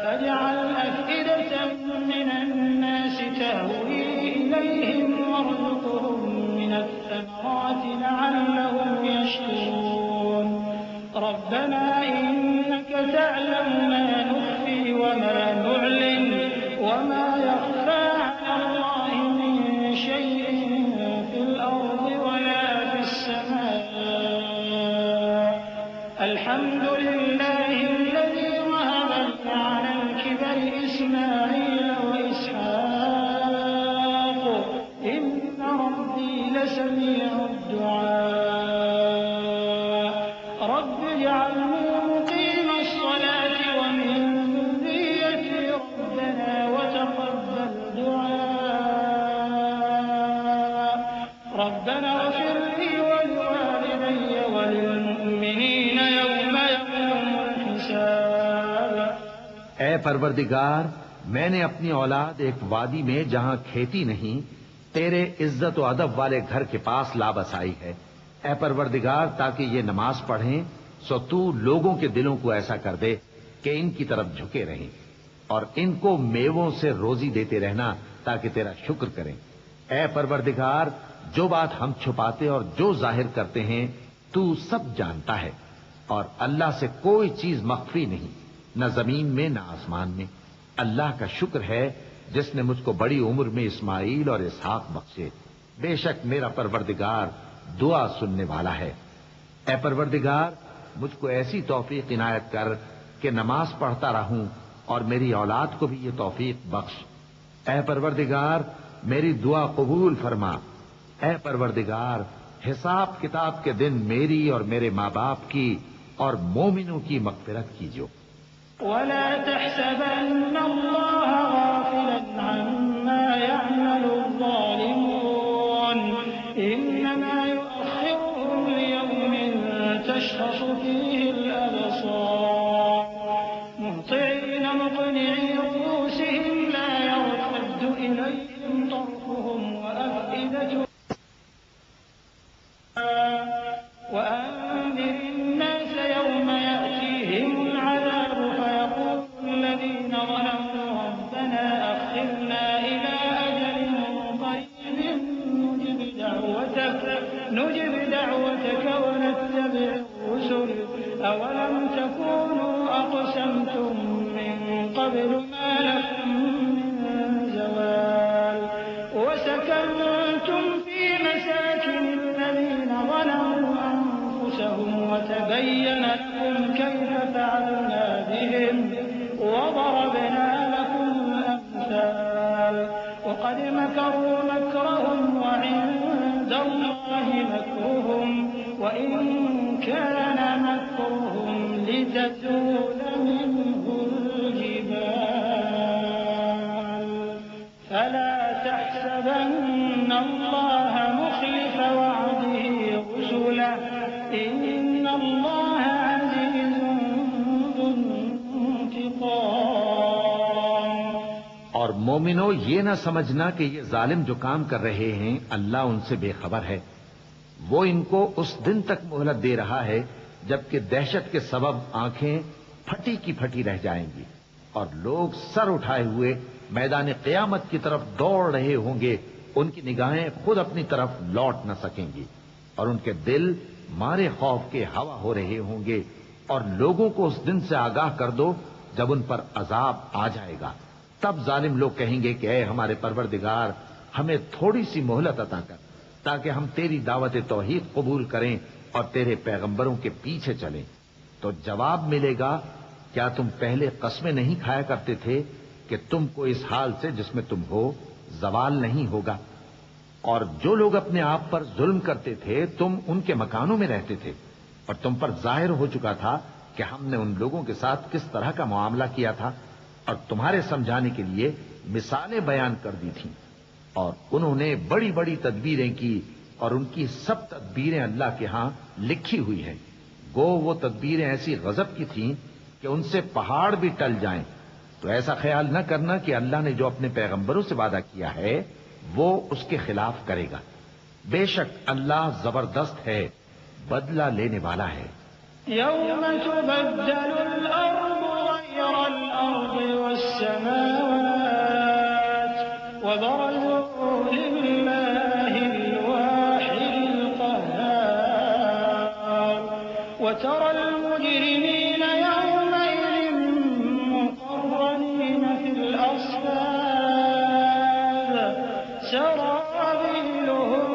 فاجعل أفئدة من الناس تهوي إليهم وارزقهم من الثمرات لعلهم يشكرون ربنا إنك تعلم ما نخفي وما نعلن وما يخفى على الله من شيء في الأرض ولا في السماء الحمد لله الذي وهب لي على الكبر إسماعيل وإسحاق إن ربي لسميع الدعاء رب اجعلني مقيم الصلاة ومن ذريتي ربنا وتقبل دعاء ربنا اغفر لي ولوالدي وللمؤمنين يوم يقوم الحساب۔ اے پروردگار، میں نے اپنی اولاد ایک وادی میں جہاں کھیتی نہیں تیرے عزت و ادب والے گھر کے پاس لا بسائی ہے۔ اے پروردگار، تاکہ یہ نماز پڑھیں سو تو لوگوں کے دلوں کو ایسا کر دے کہ ان کی طرف جھکے رہیں، اور ان کو میووں سے روزی دیتے رہنا تاکہ تیرا شکر کریں۔ اے پروردگار، جو بات ہم چھپاتے اور جو ظاہر کرتے ہیں تو سب جانتا ہے، اور اللہ سے کوئی چیز مخفی نہیں، نہ زمین میں نہ آسمان میں۔ اللہ کا شکر ہے جس نے مجھ کو بڑی عمر میں اسماعیل اور اسحاق بخشے، بے شک میرا پروردگار دعا سننے والا ہے۔ اے پروردگار، مجھ کو ایسی توفیق عنایت کر کہ نماز پڑھتا رہوں اور میری اولاد کو بھی یہ توفیق بخش۔ اے پروردگار میری دعا قبول فرما۔ اے پروردگار حساب کتاب کے دن میری اور میرے ماں باپ کی اور مومنوں کی مغفرت کیجو۔ ولا تحسبن الله غافلا عما يعمل الظالمون إنما يؤخرهم ليوم تشخص فيه الأبصار مهطعين مقنعي رؤوسهم لا يرتد إليهم طرفهم وأفئدتهم وأنذر الناس يوم يأتيهم العذاب فيقول الذين ظلموا ربنا أخرنا إلى أجل قريب نجب دعوتك ونتبع الرسل أولم تكونوا أقسمتم من قبل ما لكم من زوال وسكنتم في مساكن الذين ظلموا أنفسهم وتبين لكم كيف فعلنا بهم وضربنا لكم الأمثال وقد مكروا مكرهم وعند الله مكرهم وإن كان مكرهم لتزول منه الجبال فلا تحسبن الله مخلف وعده رسله إن الله عزيز ذو انتقام۔ اور مومنو یہ نہ سمجھنا کہ یہ ظالم جو کام کر رہے ہیں اللہ ان سے بے خبر ہے۔ وہ ان کو اس دن تک مہلت دے رہا ہے جبکہ دہشت کے سبب آنکھیں پھٹی کی پھٹی رہ جائیں گی اور لوگ سر اٹھائے ہوئے میدان قیامت کی طرف دوڑ رہے ہوں گے۔ ان کی نگاہیں خود اپنی طرف لوٹ نہ سکیں گی اور ان کے دل مارے خوف کے ہوا ہو رہے ہوں گے۔ اور لوگوں کو اس دن سے آگاہ کر دو جب ان پر عذاب آ جائے گا۔ تب ظالم لوگ کہیں گے کہ اے ہمارے پروردگار ہمیں تھوڑی سی مہلت عطا کر تاکہ ہم تیری دعوت توحید قبول کریں اور تیرے پیغمبروں کے پیچھے چلیں۔ تو جواب ملے گا کیا تم پہلے قسمیں نہیں کھایا کرتے تھے کہ تم کو اس حال سے جس میں تم ہو زوال نہیں ہوگا؟ اور جو لوگ اپنے آپ پر ظلم کرتے تھے تم ان کے مکانوں میں رہتے تھے اور تم پر ظاہر ہو چکا تھا کہ ہم نے ان لوگوں کے ساتھ کس طرح کا معاملہ کیا تھا اور تمہارے سمجھانے کے لیے مثالیں بیان کر دی تھیں۔ اور انہوں نے بڑی بڑی تدبیریں کی اور ان کی سب تدبیریں اللہ کے ہاں لکھی ہوئی ہیں۔ گو وہ تدبیریں ایسی غضب کی تھیں کہ ان سے پہاڑ بھی ٹل جائیں۔ تو ایسا خیال نہ کرنا کہ اللہ نے جو اپنے پیغمبروں سے وعدہ کیا ہے وہ اس کے خلاف کرے گا۔ بے شک اللہ زبردست ہے، بدلہ لینے والا ہے۔ يوم تبدل الأرض غير الأرض والسماوات وبرزوا لله الواحد القهار وترى المجرمين يومئذ مقرنين في الأصفاد سرابيلهم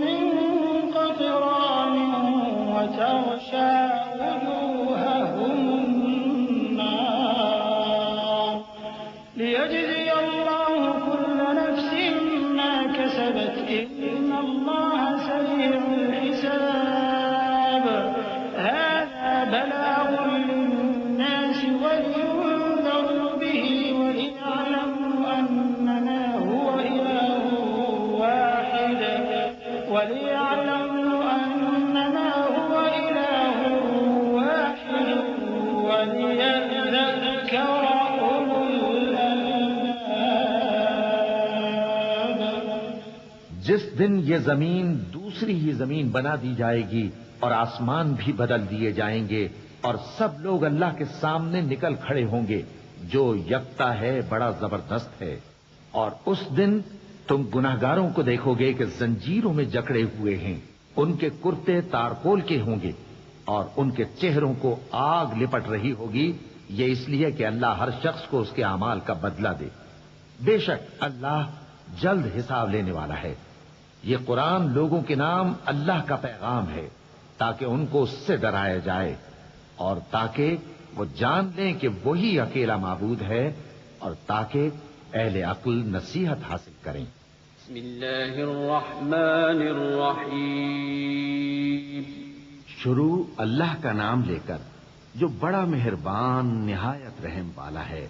من قطران وتغشى وجوههم النار ليجزي الله كل نفس ما كسبت إن الله سريع الحساب هذا بلاغ للناس ولينذروا به وليعلموا أنما هو إله واحد وليذكر أولو الألباب۔ جس دن یہ زمین دوسری ہی زمین بنا دی جائے گی اور آسمان بھی بدل دیے جائیں گے اور سب لوگ اللہ کے سامنے نکل کھڑے ہوں گے جو یکتا ہے بڑا زبردست ہے۔ اور اس دن تم گناہگاروں کو دیکھو گے کہ زنجیروں میں جکڑے ہوئے ہیں، ان کے کرتے تارکول کے ہوں گے اور ان کے چہروں کو آگ لپٹ رہی ہوگی، یہ اس لیے کہ اللہ ہر شخص کو اس کے اعمال کا بدلہ دے۔ بے شک اللہ جلد حساب لینے والا ہے۔ یہ قرآن لوگوں کے نام اللہ کا پیغام ہے تاکہ ان کو اس سے ڈرایا جائے اور تاکہ وہ جان لیں کہ وہی اکیلا معبود ہے، اور تاکہ اہل عقل نصیحت حاصل کریں۔ بسم اللہ الرحمن الرحیم۔ شروع اللہ کا نام لے کر جو بڑا مہربان نہایت رحم والا ہے۔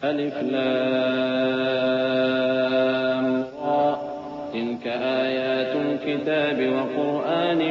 الف لام را تلك آیات الكتاب وقرآن